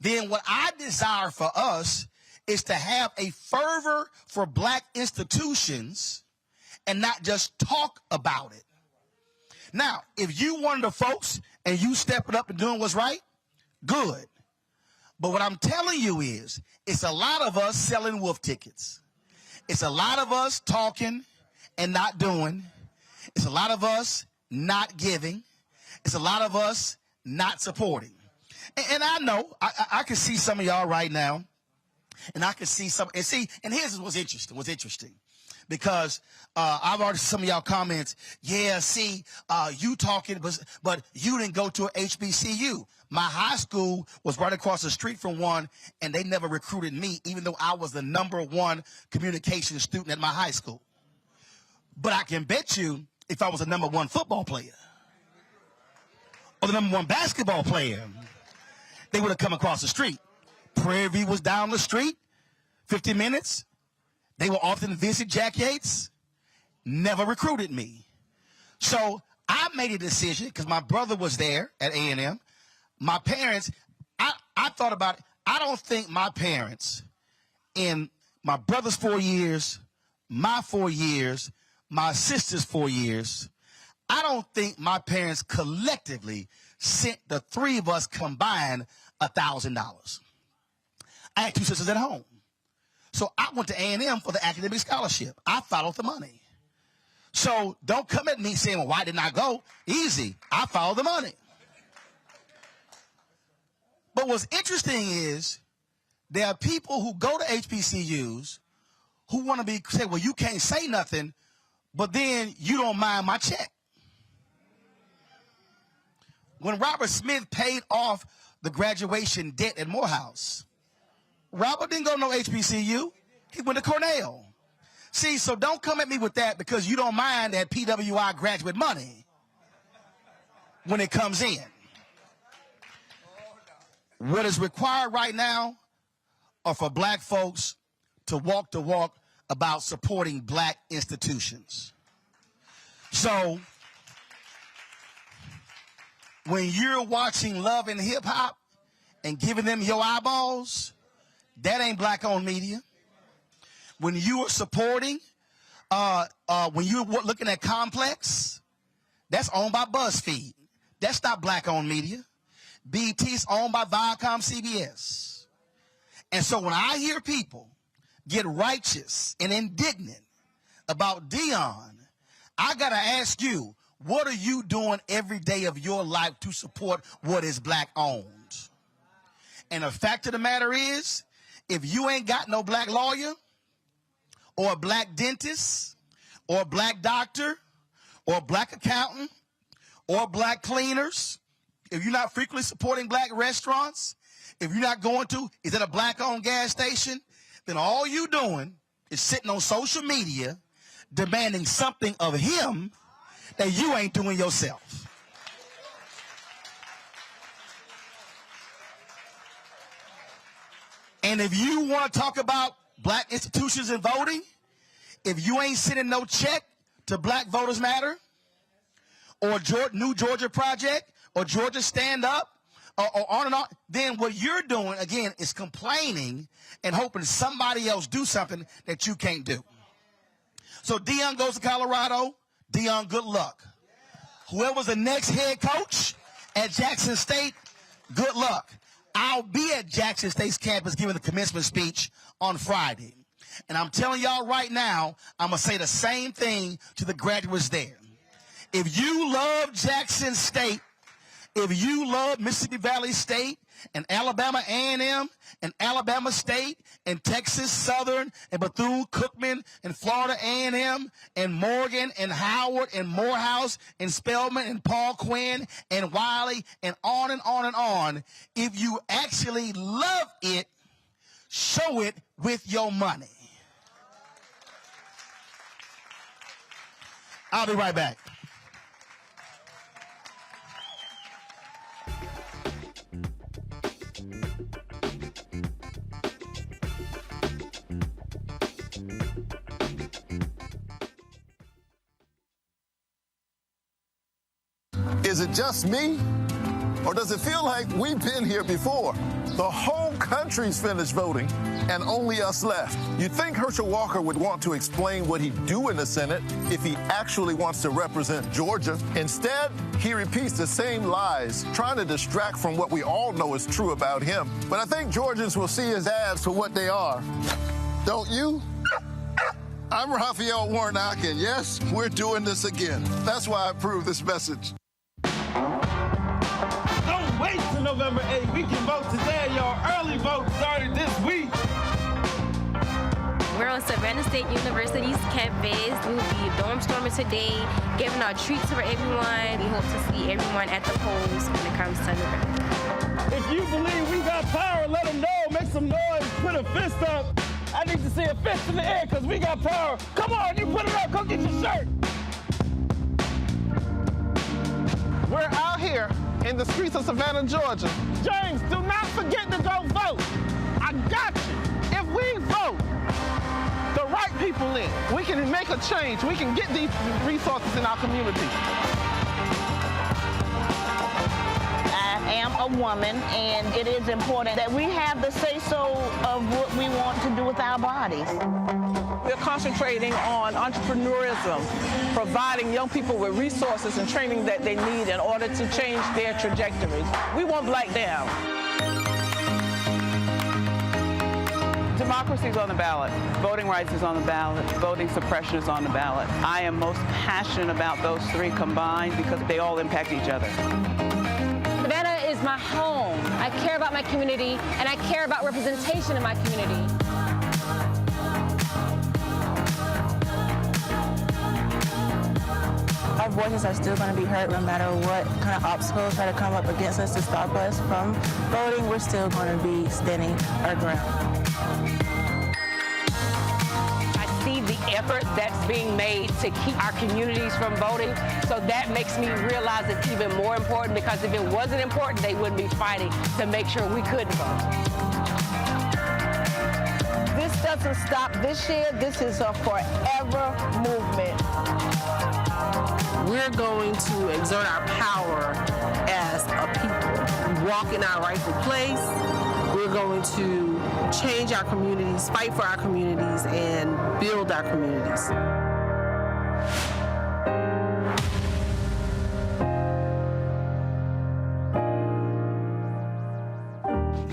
then what I desire for us is to have a fervor for black institutions and not just talk about it. Now, if you one of the folks and you stepping up and doing what's right, good. But what I'm telling you is, it's a lot of us selling wolf tickets. It's a lot of us talking and not doing. It's a lot of us not giving. It's a lot of us not supporting. And I know, I can see some of y'all right now, and I can see some, and see, and here's what's interesting. Because I've already some of y'all comments, yeah, see, you talking, but you didn't go to an HBCU. My high school was right across the street from one, and they never recruited me, even though I was the #1 communication student at my high school. But I can bet you if I was a #1 football player or the #1 basketball player, they would have come across the street. Prairie View was down the street, 50 minutes. They will often visit Jack Yates, never recruited me. So I made a decision because my brother was there at A&M. My parents, I thought about it. I don't think my parents in my brother's 4 years, my 4 years, my sister's 4 years, I don't think my parents collectively sent the three of us combined $1,000. I had 2 sisters at home. So I went to A&M for the academic scholarship. I followed the money. So don't come at me saying, well, why didn't I go? Easy. I followed the money. But what's interesting is there are people who go to HBCUs who want to say, well, you can't say nothing, but then you don't mind my check. When Robert Smith paid off the graduation debt at Morehouse, Robert didn't go to no HBCU. He went to Cornell. See, so don't come at me with that because you don't mind that PWI graduate money when it comes in. What is required right now are for black folks to walk the walk about supporting black institutions. So when you're watching Love and Hip Hop and giving them your eyeballs, that ain't black-owned media. When you are supporting, when you're looking at Complex, that's owned by BuzzFeed. That's not black-owned media. BET is owned by Viacom CBS. And so when I hear people get righteous and indignant about Deion, I got to ask you, what are you doing every day of your life to support what is black-owned? And the fact of the matter is, if you ain't got no black lawyer or a black dentist or a black doctor or a black accountant or black cleaners, if you're not frequently supporting black restaurants, if you're not going to, is it a black-owned gas station? Then all you doing is sitting on social media demanding something of him that you ain't doing yourself. And if you want to talk about black institutions and voting, if you ain't sending no check to Black Voters Matter or New Georgia Project or Georgia Stand Up or on and on, then what you're doing, again, is complaining and hoping somebody else do something that you can't do. So Deion goes to Colorado. Deion, good luck. Whoever's the next head coach at Jackson State, good luck. I'll be at Jackson State's campus giving the commencement speech on Friday. And I'm telling y'all right now, I'm going to say the same thing to the graduates there. If you love Jackson State, if you love Mississippi Valley State and Alabama A&M and Alabama State and Texas Southern and Bethune-Cookman and Florida A&M and Morgan and Howard and Morehouse and Spelman and Paul Quinn and Wiley and on and on and on, if you actually love it, show it with your money. I'll be right back. Is it just me? Or does it feel like we've been here before? The whole country's finished voting, and only us left. You'd think Herschel Walker would want to explain what he'd do in the Senate if he actually wants to represent Georgia. Instead, he repeats the same lies, trying to distract from what we all know is true about him. But I think Georgians will see his ads for what they are. Don't you? I'm Raphael Warnock, and yes, we're doing this again. That's why I approve this message. Don't wait till November 8th. We can vote today. Your early vote started this week. We're We're on Savannah State University's campus. We'll be dorm storming today, giving out treats for everyone. We hope to see everyone at the polls when it comes to November. If you believe we got power, let them know. Make some noise. Put a fist up. I need to see a fist in the air because we got power. Come on, you put it up. Come get your shirt. We're out here in the streets of Savannah, Georgia. James, do not forget to go vote. I got you. If we vote the right people in, we can make a change. We can get these resources in our community. I am a woman, and it is important that we have the say-so of what we want to do with our bodies. We're concentrating on entrepreneurism, providing young people with resources and training that they need in order to change their trajectories. We want Black down. Democracy is on the ballot. Voting rights is on the ballot. Voting suppression is on the ballot. I am most passionate about those three combined because they all impact each other. Savannah is my home. I care about my community, and I care about representation in my community. Our voices are still going to be heard no matter what kind of obstacles try to come up against us to stop us from voting. We're still going to be standing our ground. I see the effort that's being made to keep our communities from voting, so that makes me realize it's even more important, because if it wasn't important, they wouldn't be fighting to make sure we couldn't vote. This doesn't stop this year. This is a forever movement. We're going to exert our power as a people. Walk in our rightful place. We're going to change our communities, fight for our communities, and build our communities.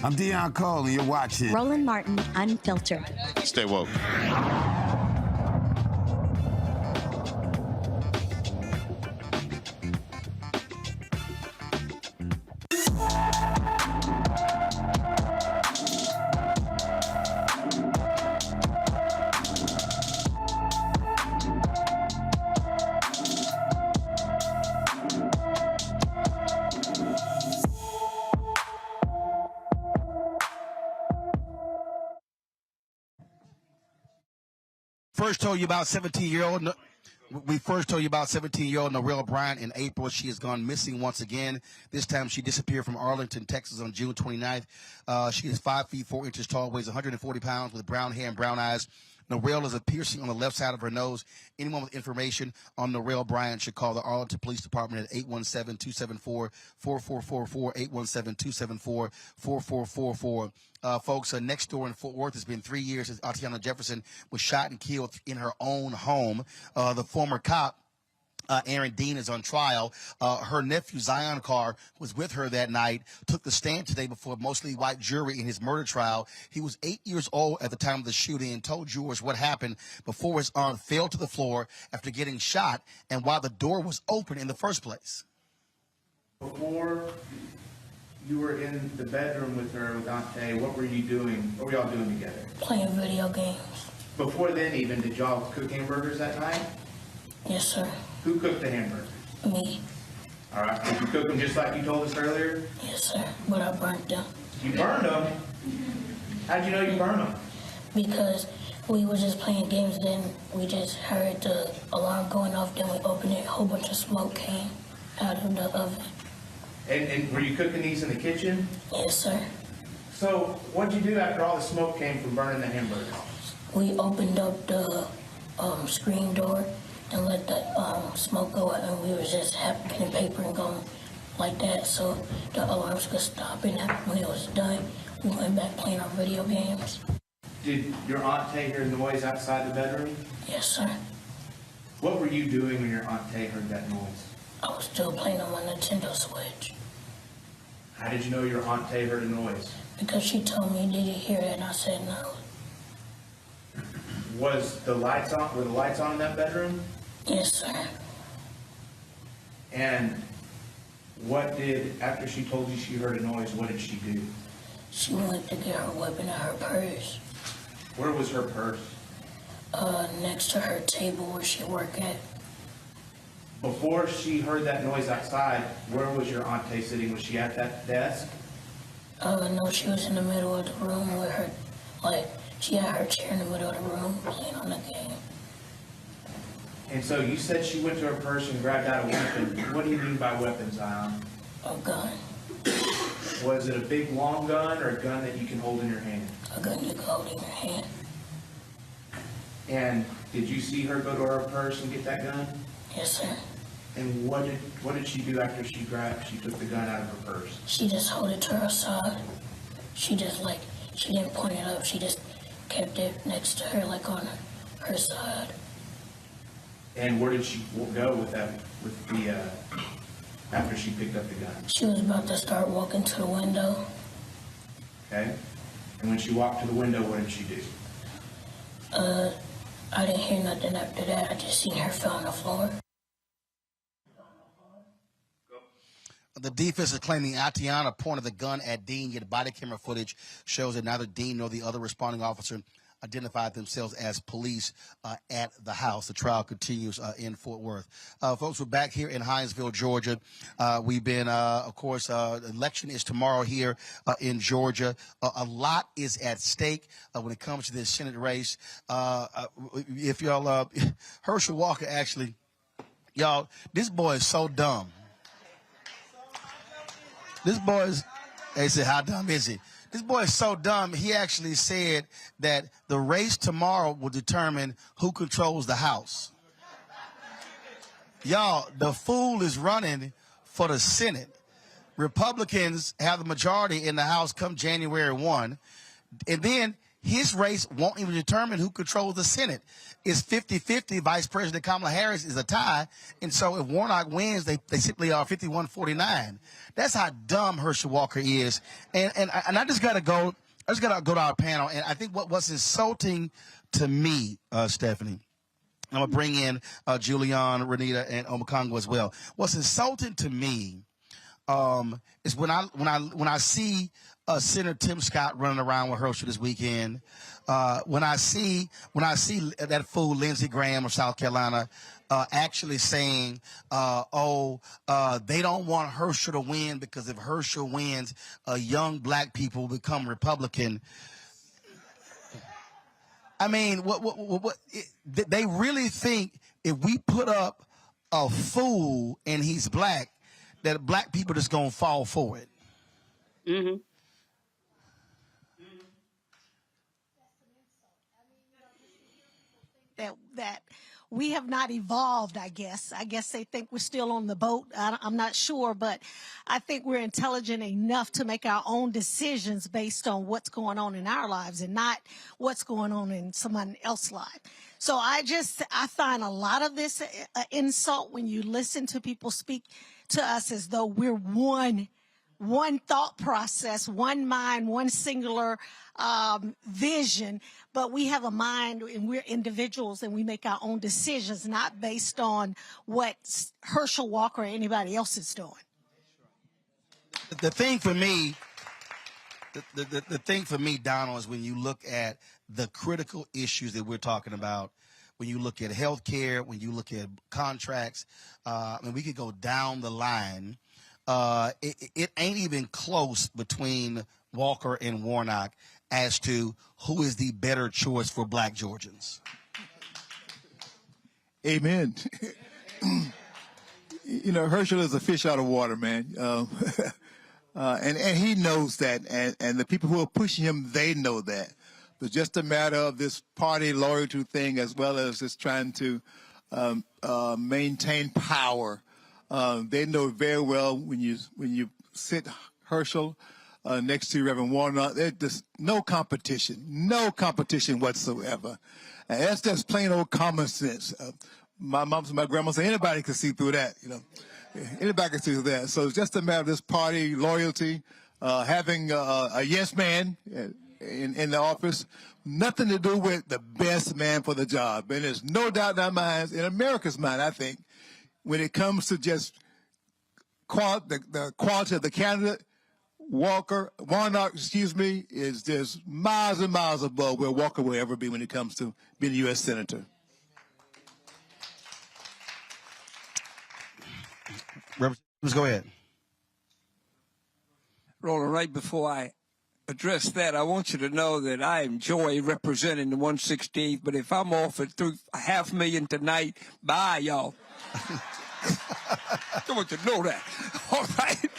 I'm Deion Cole, and you're watching Roland Martin Unfiltered. Stay woke. First told you about 17-year-old. We first told you about 17-year-old Norrell Bryant in April. She has gone missing once again. This time she disappeared from Arlington, Texas on June 29th. She is 5 feet 4 inches tall, weighs 140 pounds, with brown hair and brown eyes. Norrell is a piercing on the left side of her nose. Anyone with information on Norrell Bryant should call the Arlington Police Department at 817-274-4444, 817-274-4444. Folks, next door in Fort Worth, it's been 3 years since Atatiana Jefferson was shot and killed in her own home. The former cop, Aaron Dean, is on trial. Her nephew, Zion Carr, was with her that night, took the stand today before a mostly white jury in his murder trial. He was 8 years old at the time of the shooting and told jurors what happened before his arm fell to the floor after getting shot and while the door was open in the first place. Before you were in the bedroom with her, with Aunt Tay, what were you doing? What were y'all doing together? Playing video games. Before then even, did y'all cook hamburgers that night? Yes, sir. Who cooked the hamburgers? Me. All right. Did you cook them just like you told us earlier? Yes, sir. But I burnt them. You burned them? How'd you know you burned them? Because we were just playing games, then we just heard the alarm going off, then we opened it, a whole bunch of smoke came out of the oven. And were you cooking these in the kitchen? Yes, sir. So what'd you do after all the smoke came from burning the hamburger? We opened up the screen door and let the smoke go out, and we were just getting paper and going like that so the alarms could stop. And when it was done, we went back playing our video games. Did your Aunt Tay hear noise outside the bedroom? Yes, sir. What were you doing when your Aunt Tay heard that noise? I was still playing on my Nintendo Switch. How did you know your Aunt Tay heard a noise? Because she told me, did you hear it? And I said no. Was the lights on? Were the lights on in that bedroom? Yes, sir. And what did, after she told you she heard a noise, what did she do? She went to get her weapon out of her purse. Where was her purse? Next to her table where she work at. Before she heard that noise outside, where was your auntie sitting? Was she at that desk? No, she was in the middle of the room with her, like, she had her chair in the middle of the room playing on the game. And so you said she went to her purse and grabbed out a weapon. What do you mean by weapons, Zion? A gun. Was it a big long gun or a gun that you can hold in your hand? A gun you can hold in your hand. And did you see her go to her purse and get that gun? Yes, sir. And what did she do after she took the gun out of her purse? She just held it to her side. She didn't point it up. She just kept it next to her, like on her side. And where did she go with after she picked up the gun? She was about to start walking to the window. Okay. And when she walked to the window, what did she do? I didn't hear nothing after that. I just seen her fall on the floor. The defense is claiming Atatiana pointed the gun at Dean, yet body camera footage shows that neither Dean nor the other responding officer identified themselves as police at the house. The trial continues in Fort Worth. Folks, we're back here in Hinesville, Georgia. We've been, of course, election is tomorrow here in Georgia. A lot is at stake when it comes to this Senate race. If y'all, Hershel Walker actually, y'all, this boy is so dumb. This boy is, they said, how dumb is he? This boy is so dumb, he actually said that the race tomorrow will determine who controls the House. Y'all, the fool is running for the Senate. Republicans have the majority in the House come January 1. And then his race won't even determine who controls the Senate. It's 50-50. Vice President Kamala Harris is a tie. And so if Warnock wins, they simply are 51-49. That's how dumb Hershel Walker is. And I just got to go. I just got to go to our panel. And I think what's insulting to me, Stephanie, I'm going to bring in Julian, Renita, and Omakongo as well. What's insulting to me is when I see Senator Tim Scott running around with Hershel this weekend. When I see that fool Lindsey Graham of South Carolina actually saying, they don't want Hershel to win because if Hershel wins, young black people become Republican. I mean, what they really think if we put up a fool and he's black, that black people just gonna fall for it. Mm-hmm. That we have not evolved, I guess. I guess they think we're still on the boat. I'm not sure, but I think we're intelligent enough to make our own decisions based on what's going on in our lives and not what's going on in someone else's life. So I find a lot of this insult when you listen to people speak to us as though we're one thought process, one mind, one singular vision, but we have a mind and we're individuals and we make our own decisions, not based on what Hershel Walker or anybody else is doing. The thing for me, the thing for me, Donald, is when you look at the critical issues that we're talking about, when you look at health care, when you look at contracts, we could go down the line. It ain't even close between Walker and Warnock as to who is the better choice for black Georgians. Amen. Hershel is a fish out of water, man. And he knows that. And the people who are pushing him, they know that. It's just a matter of this party loyalty thing as well as just trying to maintain power. They know very well when you sit Hershel next to Reverend Warnock, there's just no competition whatsoever. And that's just plain old common sense. My mom and my grandma say anybody can see through that, Anybody can see through that. So it's just a matter of this party loyalty, having a yes man in the office, nothing to do with the best man for the job. And there's no doubt in our minds, in America's mind, I think, when it comes to just the quality of the candidate, Warnock, is just miles and miles above where Walker will ever be when it comes to being a U.S. Senator. Let's go ahead. Roland, right before I address that, I want you to know that I enjoy representing the 168th, but if I'm offered through $500,000 tonight, bye, y'all. I want you to know that. All right?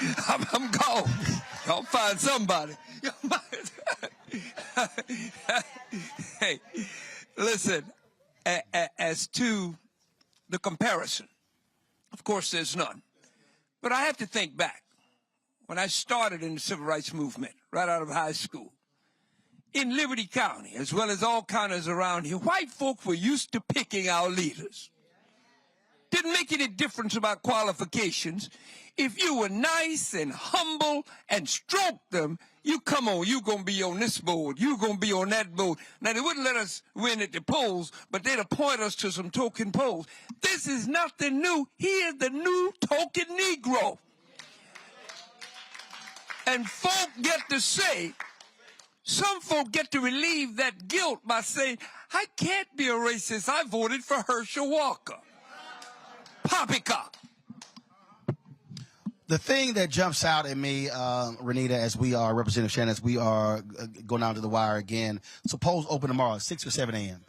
I'm gone. I'll find somebody. Hey, listen, as to the comparison, of course there's none. But I have to think back. When I started in the civil rights movement, right out of high school, in Liberty County, as well as all counties around here, white folk were used to picking our leaders. Didn't make any difference about qualifications. If you were nice and humble and stroked them, you come on, you're going to be on this board, you're going to be on that board. Now, they wouldn't let us win at the polls, but they'd appoint us to some token polls. This is nothing new. He is the new token Negro. And folk get to say, some folk get to relieve that guilt by saying, I can't be a racist. I voted for Herschel Walker. Poppycock. The thing that jumps out at me, Renita, as we are, Representative Shannon, as we are going down to the wire again, suppose open tomorrow at 6 or 7 a.m.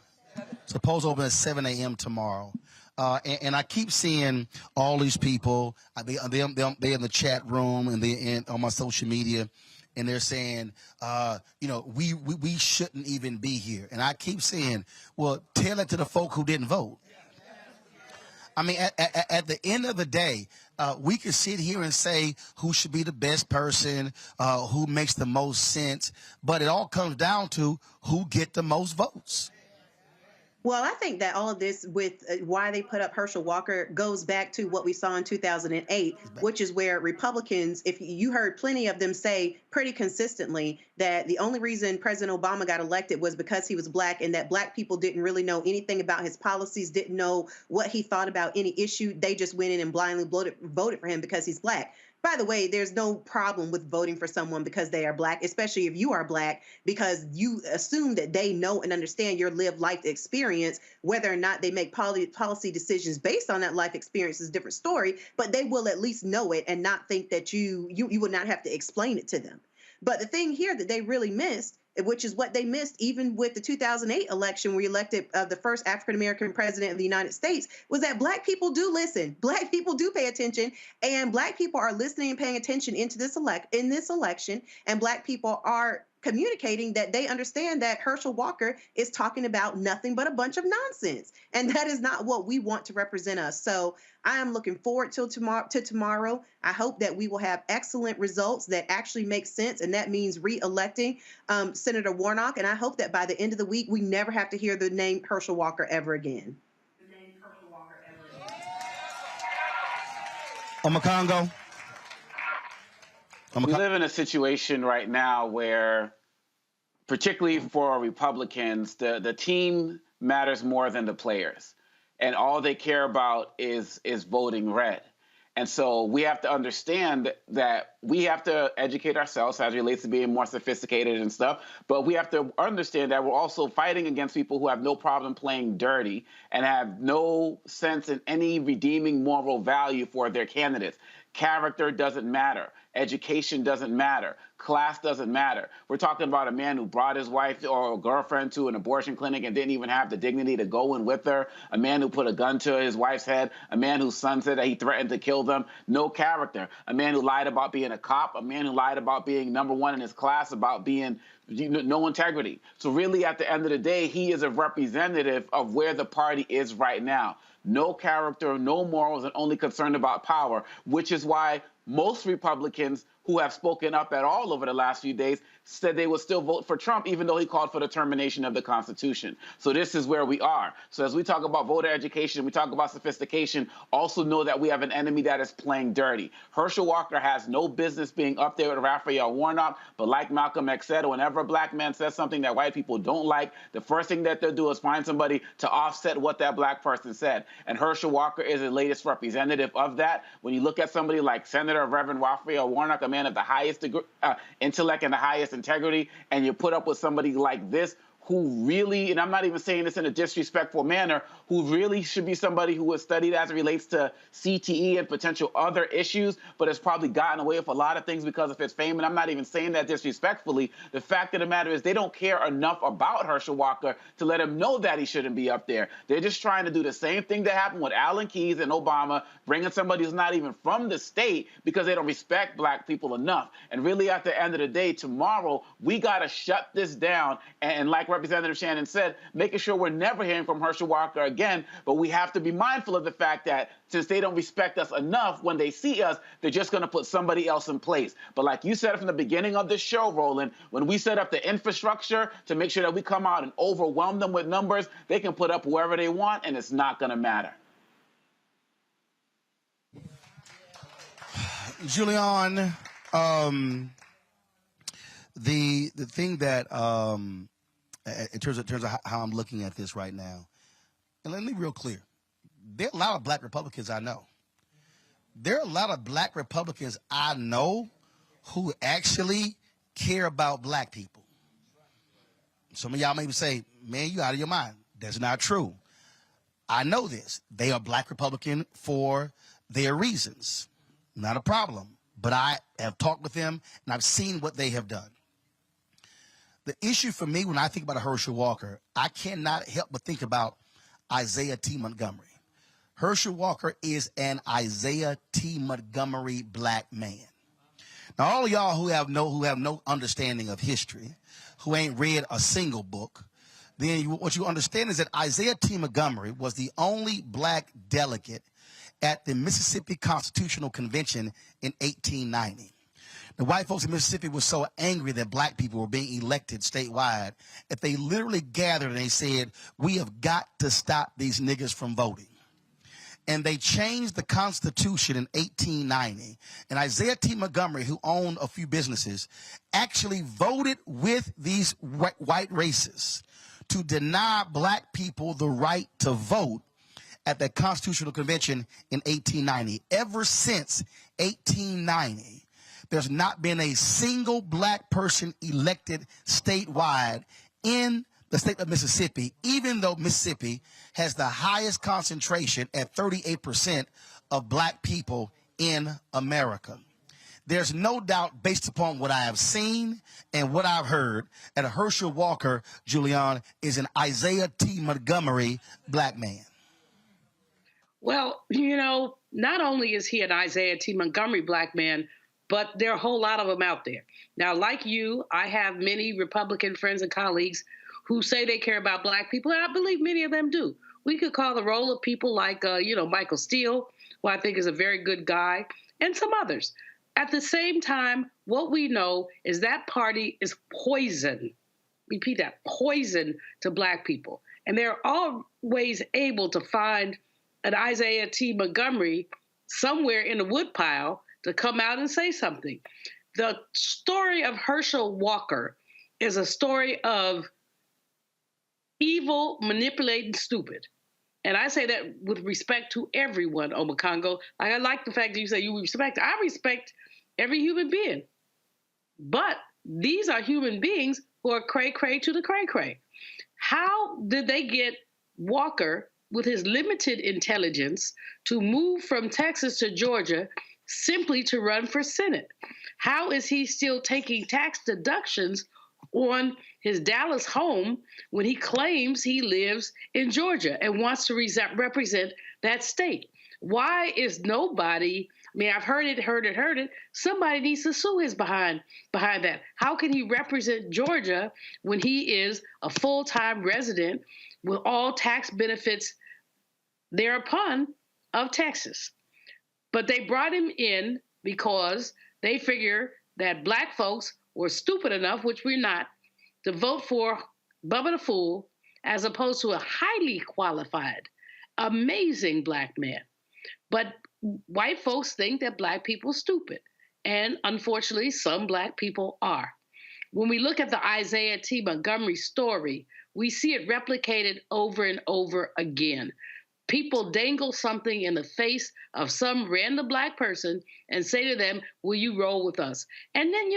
Suppose open at 7 a.m. tomorrow. And I keep seeing all these people, they're in the chat room and on my social media, and they're saying, we shouldn't even be here. And I keep saying, well, tell it to the folk who didn't vote. I mean, at the end of the day, we could sit here and say who should be the best person, who makes the most sense, but it all comes down to who get the most votes. Well, I think that all of this with why they put up Herschel Walker goes back to what we saw in 2008, which is where Republicans, if you heard plenty of them say pretty consistently that the only reason President Obama got elected was because he was black, and that black people didn't really know anything about his policies, didn't know what he thought about any issue. They just went in and blindly voted for him because he's black. By the way, there's no problem with voting for someone because they are black, especially if you are black, because you assume that they know and understand your lived life experience. Whether or not they make policy decisions based on that life experience is a different story, but they will at least know it and not think that you would not have to explain it to them. But the thing here that they really missed, which is what they missed even with the 2008 election where we elected the first African-American president of the United States, was that black people do listen. Black people do pay attention, and black people are listening and paying attention in this election, and black people are communicating that they understand that Herschel Walker is talking about nothing but a bunch of nonsense. And that is not what we want to represent us. So I am looking forward to tomorrow. I hope that we will have excellent results that actually make sense. And that means re-electing Senator Warnock. And I hope that by the end of the week, we never have to hear the name Herschel Walker ever again. Omakongo. We live in a situation right now where, particularly for Republicans, the team matters more than the players. And all they care about is voting red. And so we have to understand that we have to educate ourselves as it relates to being more sophisticated and stuff. But we have to understand that we're also fighting against people who have no problem playing dirty and have no sense in any redeeming moral value for their candidates. Character doesn't matter. Education doesn't matter. Class doesn't matter. We're talking about a man who brought his wife or girlfriend to an abortion clinic and didn't even have the dignity to go in with her. A man who put a gun to his wife's head. A man whose son said that he threatened to kill them. No character. A man who lied about being a cop. A man who lied about being #1 in his class, about being no integrity. So really, at the end of the day, he is a representative of where the party is right now. No character, no morals, and only concerned about power, which is why most Republicans who have spoken up at all over the last few days said they would still vote for Trump, even though he called for the termination of the Constitution. So this is where we are. So as we talk about voter education, we talk about sophistication, also know that we have an enemy that is playing dirty. Herschel Walker has no business being up there with Raphael Warnock, but like Malcolm X said, whenever a black man says something that white people don't like, the first thing that they'll do is find somebody to offset what that black person said. And Herschel Walker is the latest representative of that. When you look at somebody like Senator Reverend Raphael Warnock, a man of the highest intellect and the highest integrity, and you put up with somebody like this, who really, and I'm not even saying this in a disrespectful manner, who really should be somebody who has studied as it relates to CTE and potential other issues, but has probably gotten away with a lot of things because of his fame. And I'm not even saying that disrespectfully. The fact of the matter is they don't care enough about Herschel Walker to let him know that he shouldn't be up there. They're just trying to do the same thing that happened with Alan Keyes and Obama, bringing somebody who's not even from the state because they don't respect black people enough. And really, at the end of the day, tomorrow, we got to shut this down. And like Representative Shannon said, making sure we're never hearing from Herschel Walker again, but we have to be mindful of the fact that since they don't respect us enough, when they see us, they're just going to put somebody else in place. But like you said from the beginning of this show, Roland, when we set up the infrastructure to make sure that we come out and overwhelm them with numbers, they can put up whoever they want, and it's not going to matter. Julian, the thing that in terms of how I'm looking at this right now, and let me be real clear. There are a lot of black Republicans I know. There are a lot of black Republicans I know who actually care about black people. Some of y'all may say, man, you out of your mind. That's not true. I know this. They are black Republican for their reasons. Not a problem. But I have talked with them, and I've seen what they have done. The issue for me when I think about a Herschel Walker, I cannot help but think about Isaiah T. Montgomery. Herschel Walker is an Isaiah T. Montgomery black man. Now, all of y'all who have no understanding of history, who ain't read a single book, then what you understand is that Isaiah T. Montgomery was the only black delegate at the Mississippi Constitutional Convention in 1890. The white folks in Mississippi were so angry that black people were being elected statewide that they literally gathered and they said, we have got to stop these niggas from voting. And they changed the Constitution in 1890. And Isaiah T. Montgomery, who owned a few businesses, actually voted with these white racists to deny black people the right to vote at the Constitutional Convention in 1890. Ever since 1890, there's not been a single black person elected statewide in the state of Mississippi, even though Mississippi has the highest concentration at 38% of black people in America. There's no doubt, based upon what I have seen and what I've heard, that Herschel Walker, Julian, is an Isaiah T. Montgomery black man. Well, you know, not only is he an Isaiah T. Montgomery black man, but there are a whole lot of them out there. Now, like you, I have many Republican friends and colleagues who say they care about black people, and I believe many of them do. We could call the role of people like, Michael Steele, who I think is a very good guy, and some others. At the same time, what we know is that party is poison. Repeat that, poison to black people. And they're always able to find an Isaiah T. Montgomery somewhere in the woodpile to come out and say something. The story of Herschel Walker is a story of evil, manipulating, stupid. And I say that with respect to everyone, Omakongo. I like the fact that you say you respect. I respect every human being. But these are human beings who are cray-cray to the cray-cray. How did they get Walker, with his limited intelligence, to move from Texas to Georgia simply to run for Senate? How is he still taking tax deductions on his Dallas home when he claims he lives in Georgia and wants to represent that state? Why is nobody, I mean, I've heard it. Somebody needs to sue his behind that. How can he represent Georgia when he is a full-time resident with all tax benefits thereupon of Texas? But they brought him in because they figure that black folks were stupid enough, which we're not, to vote for Bubba the Fool as opposed to a highly qualified, amazing black man. But white folks think that black people are stupid. And unfortunately, some black people are. When we look at the Isaiah T. Montgomery story, we see it replicated over and over again. people dangle something in the face of some random Black person and say to them, will you roll with us? And then,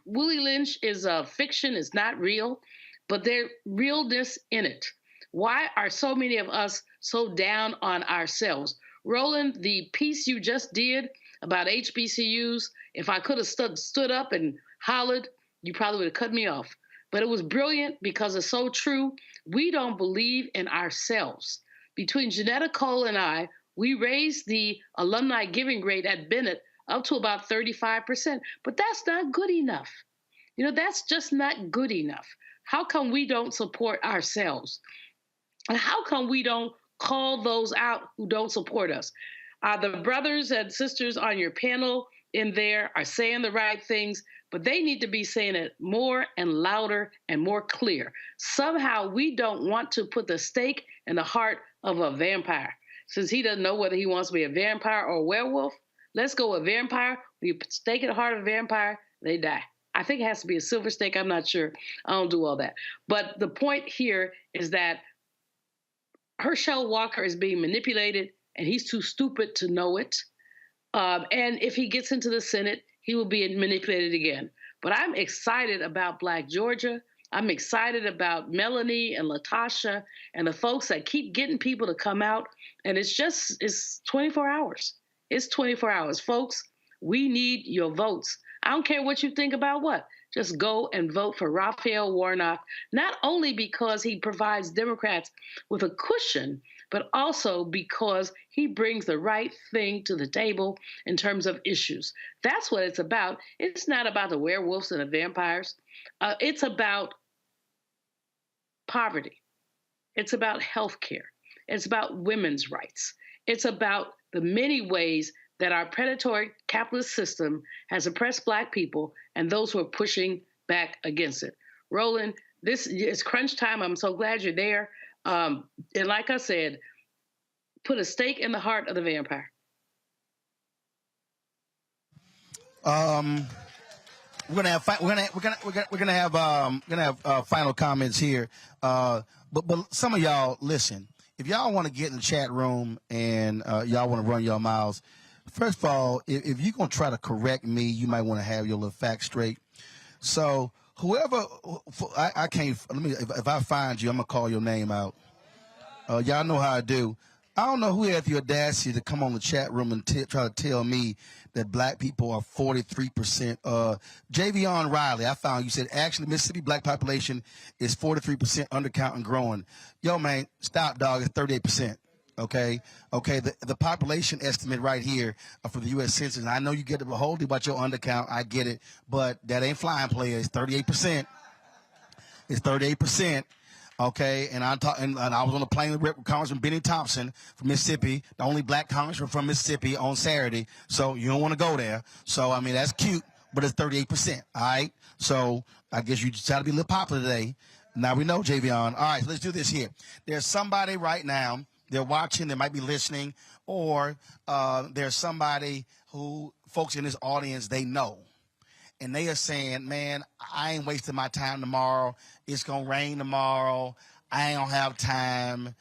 Willie Lynch is a fiction, it's not real, but there's realness in it. Why are so many of us so down on ourselves? Roland, the piece you just did about HBCUs, if I could have stood up and hollered, you probably would have cut me off. But it was brilliant because it's so true. We don't believe in ourselves. Between Janetta Cole and I, we raised the alumni giving rate at Bennett up to about 35%, but that's not good enough. That's just not good enough. How come we don't support ourselves? And how come we don't call those out who don't support us? The brothers and sisters on your panel in there are saying the right things, but they need to be saying it more and louder and more clear. Somehow we don't want to put the stake in the heart of a vampire. Since he doesn't know whether he wants to be a vampire or a werewolf, let's go with vampire. When you stake in the heart of a vampire, they die. I think it has to be a silver stake. I'm not sure. I don't do all that. But the point here is that Herschel Walker is being manipulated, and he's too stupid to know it. And if he gets into the Senate, he will be manipulated again. But I'm excited about Black Georgia. I'm excited about Melanie and Latasha and the folks that keep getting people to come out. And it's 24 hours. It's 24 hours. Folks, we need your votes. I don't care what you think about what. Just go and vote for Raphael Warnock, not only because he provides Democrats with a cushion, but also because he brings the right thing to the table in terms of issues. That's what it's about. It's not about the werewolves and the vampires. It's about poverty. It's about health care. It's about women's rights. It's about the many ways that our predatory capitalist system has oppressed Black people and those who are pushing back against it. Roland, this is crunch time. I'm so glad you're there. And like I said, put a stake in the heart of the vampire. We're gonna have final comments here. But some of y'all listen. If y'all want to get in the chat room and y'all want to run your mouths, first of all, if you're gonna try to correct me, you might want to have your little facts straight. So whoever, I can't. If I find you, I'm gonna call your name out. Y'all know how I do. I don't know who had the audacity to come on the chat room and try to tell me that Black people are 43%. Javion Riley, I found you said actually Mississippi Black population is 43% undercount and growing. Yo, man, stop, dog. It's 38%. Okay. The population estimate right here for the U.S. Census. And I know you get a whole deal about your undercount. I get it, but that ain't flying player. It's 38%. It's 38%. Okay, and I was on the plane with Congressman Benny Thompson from Mississippi, the only Black congressman from Mississippi on Saturday. So you don't want to go there. So I mean that's cute, but it's 38%. All right. So I guess you just try to be a little popular today. Now we know, Javion. All right, so let's do this here. There's somebody right now. They're watching. They might be listening, or there's somebody who folks in this audience they know. And they are saying, man, I ain't wasting my time tomorrow. It's going to rain tomorrow. I ain't going to have time.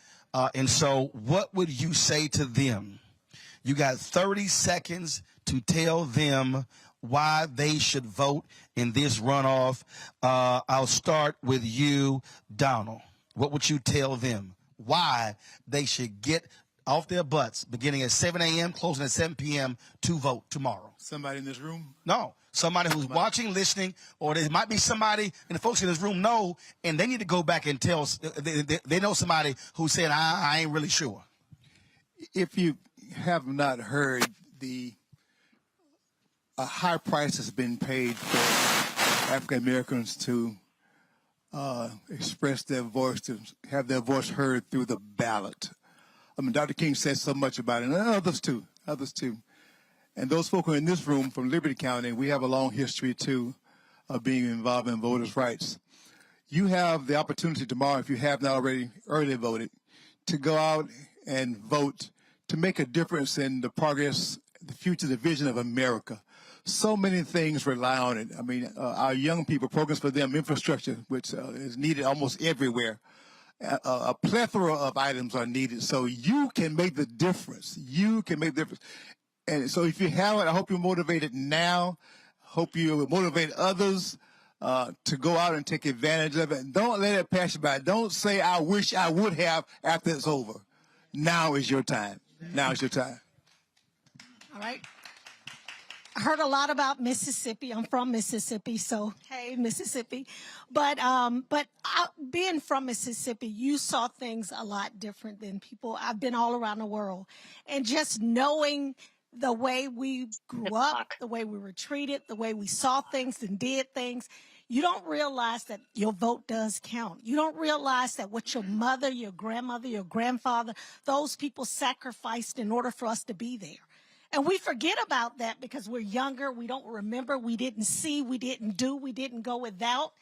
And so what would you say to them? You got 30 seconds to tell them why they should vote in this runoff. I'll start with you, Donald. What would you tell them? Why they should get off their butts beginning at 7 a.m., closing at 7 p.m. to vote tomorrow? Somebody in this room? No. Somebody who's watching, listening, or there might be somebody, and the folks in this room know, and they need to go back and tell, they know somebody who said, I ain't really sure. If you have not heard, a high price has been paid for African Americans to express their voice, to have their voice heard through the ballot. I mean, Dr. King said so much about it, and others too. And those folk who are in this room from Liberty County, we have a long history, too, of being involved in voters' rights. You have the opportunity tomorrow, if you have not already early voted, to go out and vote to make a difference in the progress, the future, the vision of America. So many things rely on it. I mean, our young people, programs for them, infrastructure, which is needed almost everywhere. A plethora of items are needed, so you can make the difference. You can make the difference. And so if you haven't, I hope you're motivated now. Hope you motivate others to go out and take advantage of it. And don't let it pass you by. Don't say, I wish I would have after it's over. Now is your time. Now is your time. All right. I heard a lot about Mississippi. I'm from Mississippi, so hey, Mississippi. But being from Mississippi, you saw things a lot different than people. I've been all around the world, and just knowing the way we grew up, the way we were treated, the way we saw things and did things, you don't realize that your vote does count. You don't realize that what your mother, your grandmother, your grandfather, those people sacrificed in order for us to be there. And we forget about that because we're younger. We don't remember. We didn't see. We didn't do. We didn't go without.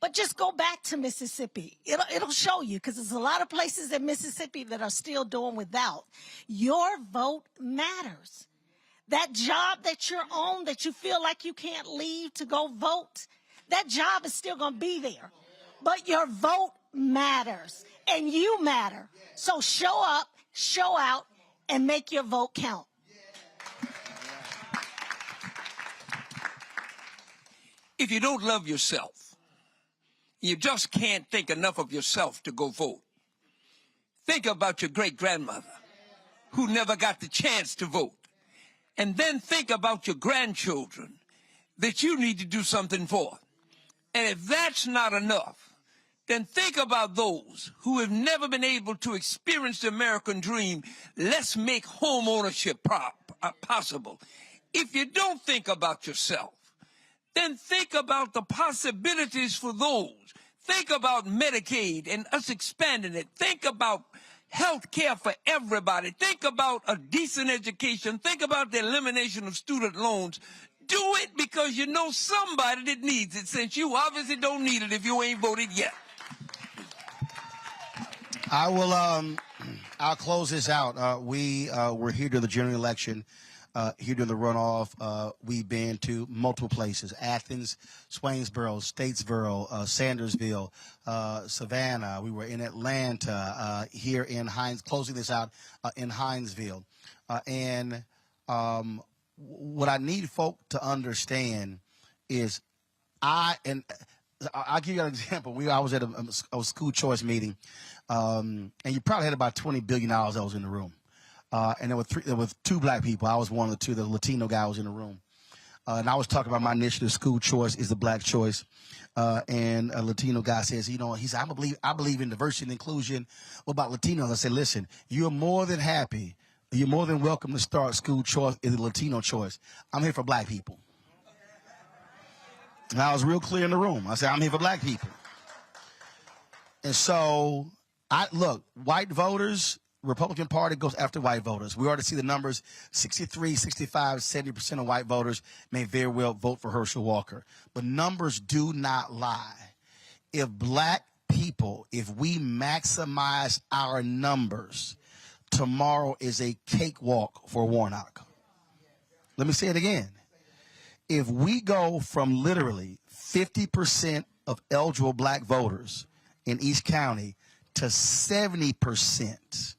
But just go back to Mississippi. It'll show you, because there's a lot of places in Mississippi that are still doing without. Your vote matters. That job that you're on, that you feel like you can't leave to go vote, that job is still going to be there. But your vote matters, and you matter. So show up, show out, and make your vote count. If you don't love yourself, you just can't think enough of yourself to go vote. Think about your great-grandmother who never got the chance to vote. And then think about your grandchildren that you need to do something for. And if that's not enough, then think about those who have never been able to experience the American dream. Let's make home ownership possible. If you don't think about yourself, then think about the possibilities for those. Think about Medicaid and us expanding it. Think about health care for everybody. Think about a decent education. Think about the elimination of student loans. Do it because you know somebody that needs it, since you obviously don't need it if you ain't voted yet. I'll close this out. We're here during the general election. Here during the runoff, we've been to multiple places: Athens, Swainsboro, Statesboro, Sandersville, Savannah. We were in Atlanta, here in closing this out in Hinesville. What I need folk to understand is I'll give you an example. I was at a school choice meeting, and you probably had about $20 billion that was in the room. And there were two black people. I was one of the two. The Latino guy was in the room. And I was talking about my initiative, School Choice is the Black Choice. And a Latino guy says, he said, I believe in diversity and inclusion. What about Latinos? I said, listen, you're more than happy. You're more than welcome to start School Choice is the Latino choice. I'm here for black people. And I was real clear in the room. I said, I'm here for black people. And so, look, white voters, Republican Party goes after white voters. We already see the numbers: 63, 65, 70% of white voters may very well vote for Herschel Walker. But numbers do not lie. If black people, if we maximize our numbers, tomorrow is a cakewalk for Warnock. Let me say it again. If we go from literally 50% of eligible black voters in East County to 70%,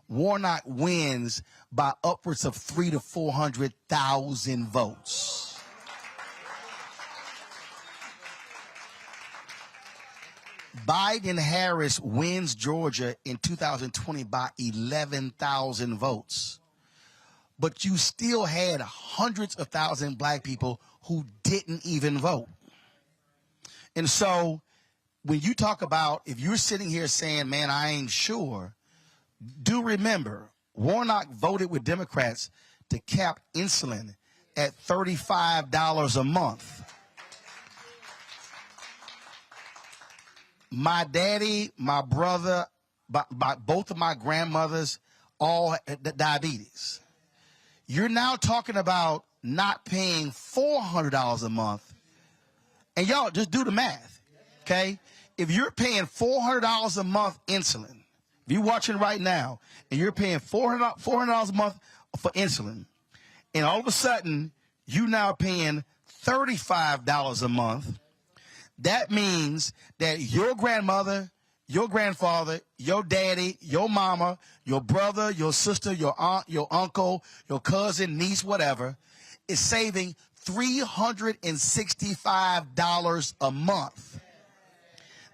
Warnock wins by upwards of 300,000 to 400,000 votes. Biden-Harris wins Georgia in 2020 by 11,000 votes. But you still had hundreds of thousands of black people who didn't even vote. And so when you talk about, if you're sitting here saying, man, I ain't sure, do remember, Warnock voted with Democrats to cap insulin at $35 a month. My daddy, my brother, both of my grandmothers all had diabetes. You're now talking about not paying $400 a month. And y'all, just do the math, okay? If you're paying $400 a month insulin, if you're watching right now and you're paying $400 a month for insulin, and all of a sudden you now paying $35 a month, that means that your grandmother, your grandfather, your daddy, your mama, your brother, your sister, your aunt, your uncle, your cousin, niece, whatever, is saving $365 a month.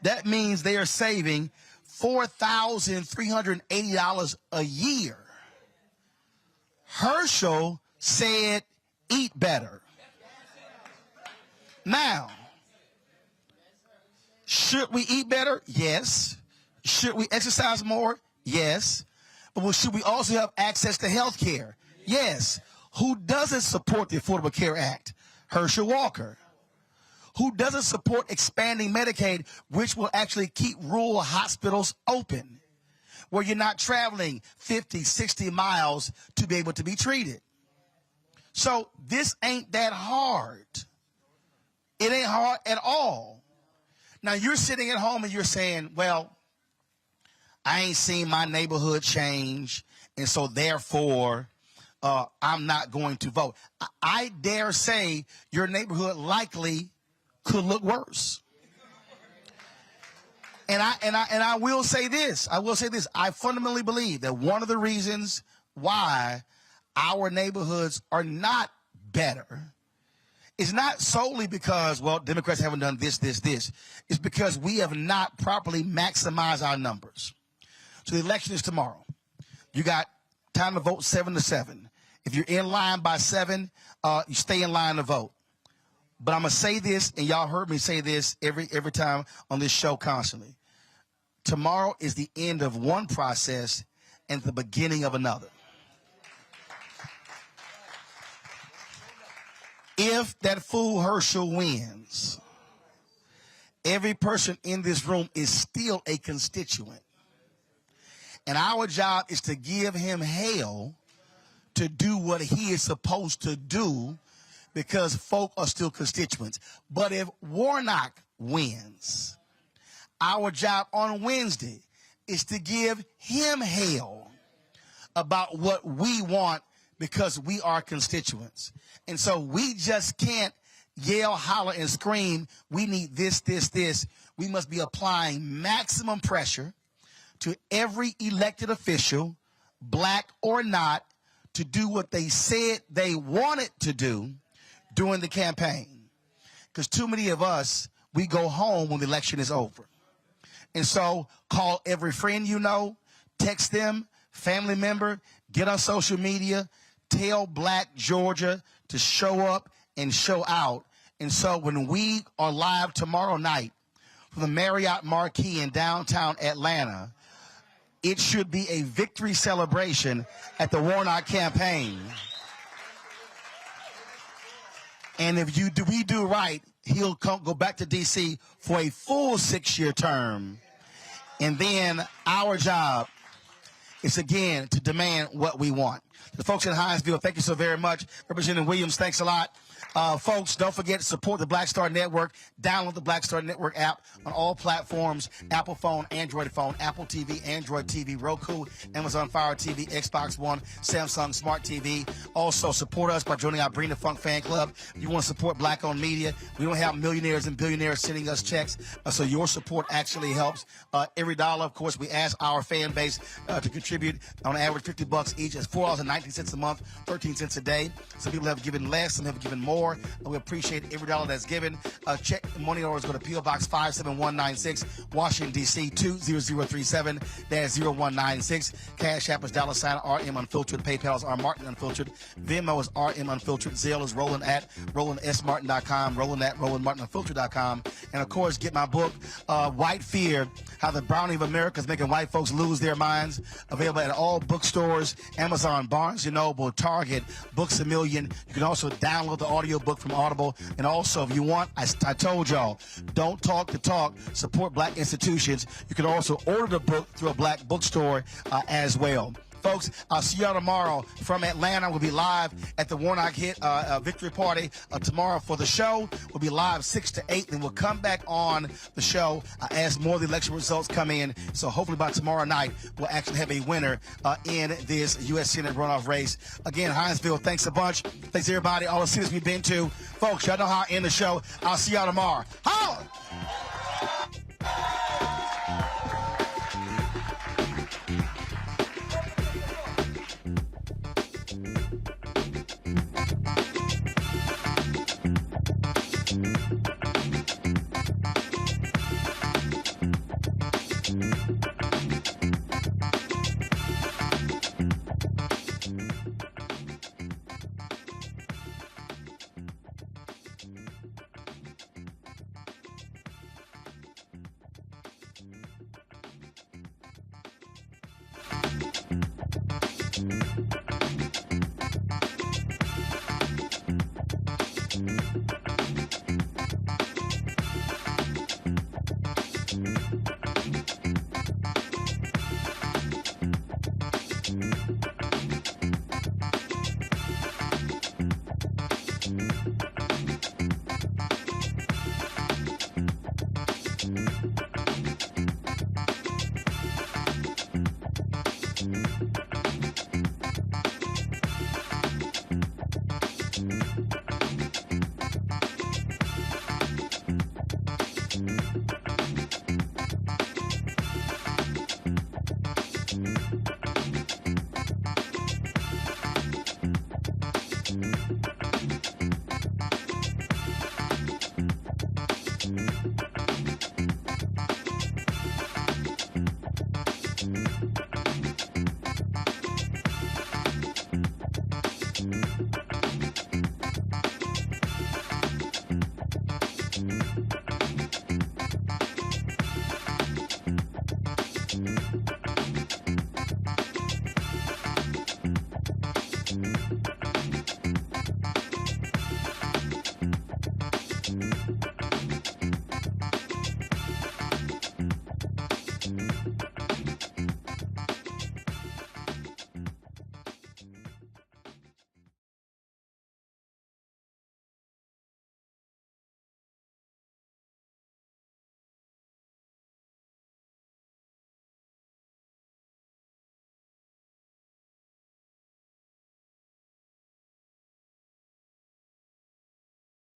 That means they are saving $4,380 a year. Hershel said, eat better. Now, should we eat better? Yes. Should we exercise more? Yes. But should we also have access to health care? Yes. Who doesn't support the Affordable Care Act? Herschel Walker. Who doesn't support expanding Medicaid, which will actually keep rural hospitals open, where you're not traveling 50, 60 miles to be able to be treated? So this ain't that hard. It ain't hard at all. Now, you're sitting at home and you're saying, well, I ain't seen my neighborhood change, and so therefore I'm not going to vote. I dare say your neighborhood likely could look worse. And I will say this. I fundamentally believe that one of the reasons why our neighborhoods are not better is not solely because, well, Democrats haven't done this. It's because we have not properly maximized our numbers. So the election is tomorrow. You got time to vote 7 to 7. If you're in line by 7, you stay in line to vote. But I'm going to say this, and y'all heard me say this every time on this show constantly. Tomorrow is the end of one process and the beginning of another. If that fool Herschel wins, every person in this room is still a constituent. And our job is to give him hell to do what he is supposed to do, because folk are still constituents. But if Warnock wins, our job on Wednesday is to give him hell about what we want, because we are constituents. And so we just can't yell, holler, and scream, we need this. We must be applying maximum pressure to every elected official, black or not, to do what they said they wanted to do during the campaign. Because too many of us, we go home when the election is over. And so call every friend you know, text them, family member, get on social media, tell Black Georgia to show up and show out. And so when we are live tomorrow night from the Marriott Marquis in downtown Atlanta, it should be a victory celebration at the Warnock campaign. And if we do right, he'll go back to D.C. for a full 6-year term. And then our job is, again, to demand what we want. The folks in Hinesville, thank you so very much. Representative Williams, thanks a lot. Folks, don't forget to support the Black Star Network. Download the Black Star Network app on all platforms: Apple phone, Android phone, Apple TV, Android TV, Roku, Amazon Fire TV, Xbox One, Samsung Smart TV. Also, support us by joining our Bring the Funk fan club. If you want to support Black-owned media, we don't have millionaires and billionaires sending us checks, so your support actually helps. Every dollar, of course, we ask our fan base to contribute on average $50 each. It's $4.19 a month, 13 cents a day. Some people have given less, some have given more. We appreciate every dollar that's given. Check money orders go to P.O. Box 57196, Washington, D.C. 20037-0196. Cash App is $RM Unfiltered. PayPal is R Martin Unfiltered. Venmo is RM Unfiltered. Zelle is Roland at RolandSMartin.com. Roland at RolandMartinUnfiltered.com. And of course, get my book, White Fear: How the Browning of America is Making White Folks Lose Their Minds. Available at all bookstores: Amazon, Barnes & Noble, Target, Books A Million. You can also download the audio book from Audible. And also, if you want, I told y'all, don't talk the talk, support Black institutions. You can also order the book through a Black bookstore as well. Folks, I'll see y'all tomorrow from Atlanta. We'll be live at the Warnock Hit Victory Party tomorrow for the show. We'll be live 6 to 8, then we'll come back on the show as more of the election results come in. So hopefully by tomorrow night, we'll actually have a winner in this U.S. Senate runoff race. Again, Hinesville, thanks a bunch. Thanks, everybody, all the cities we've been to. Folks, y'all know how I end the show. I'll see y'all tomorrow. Holla! Roland.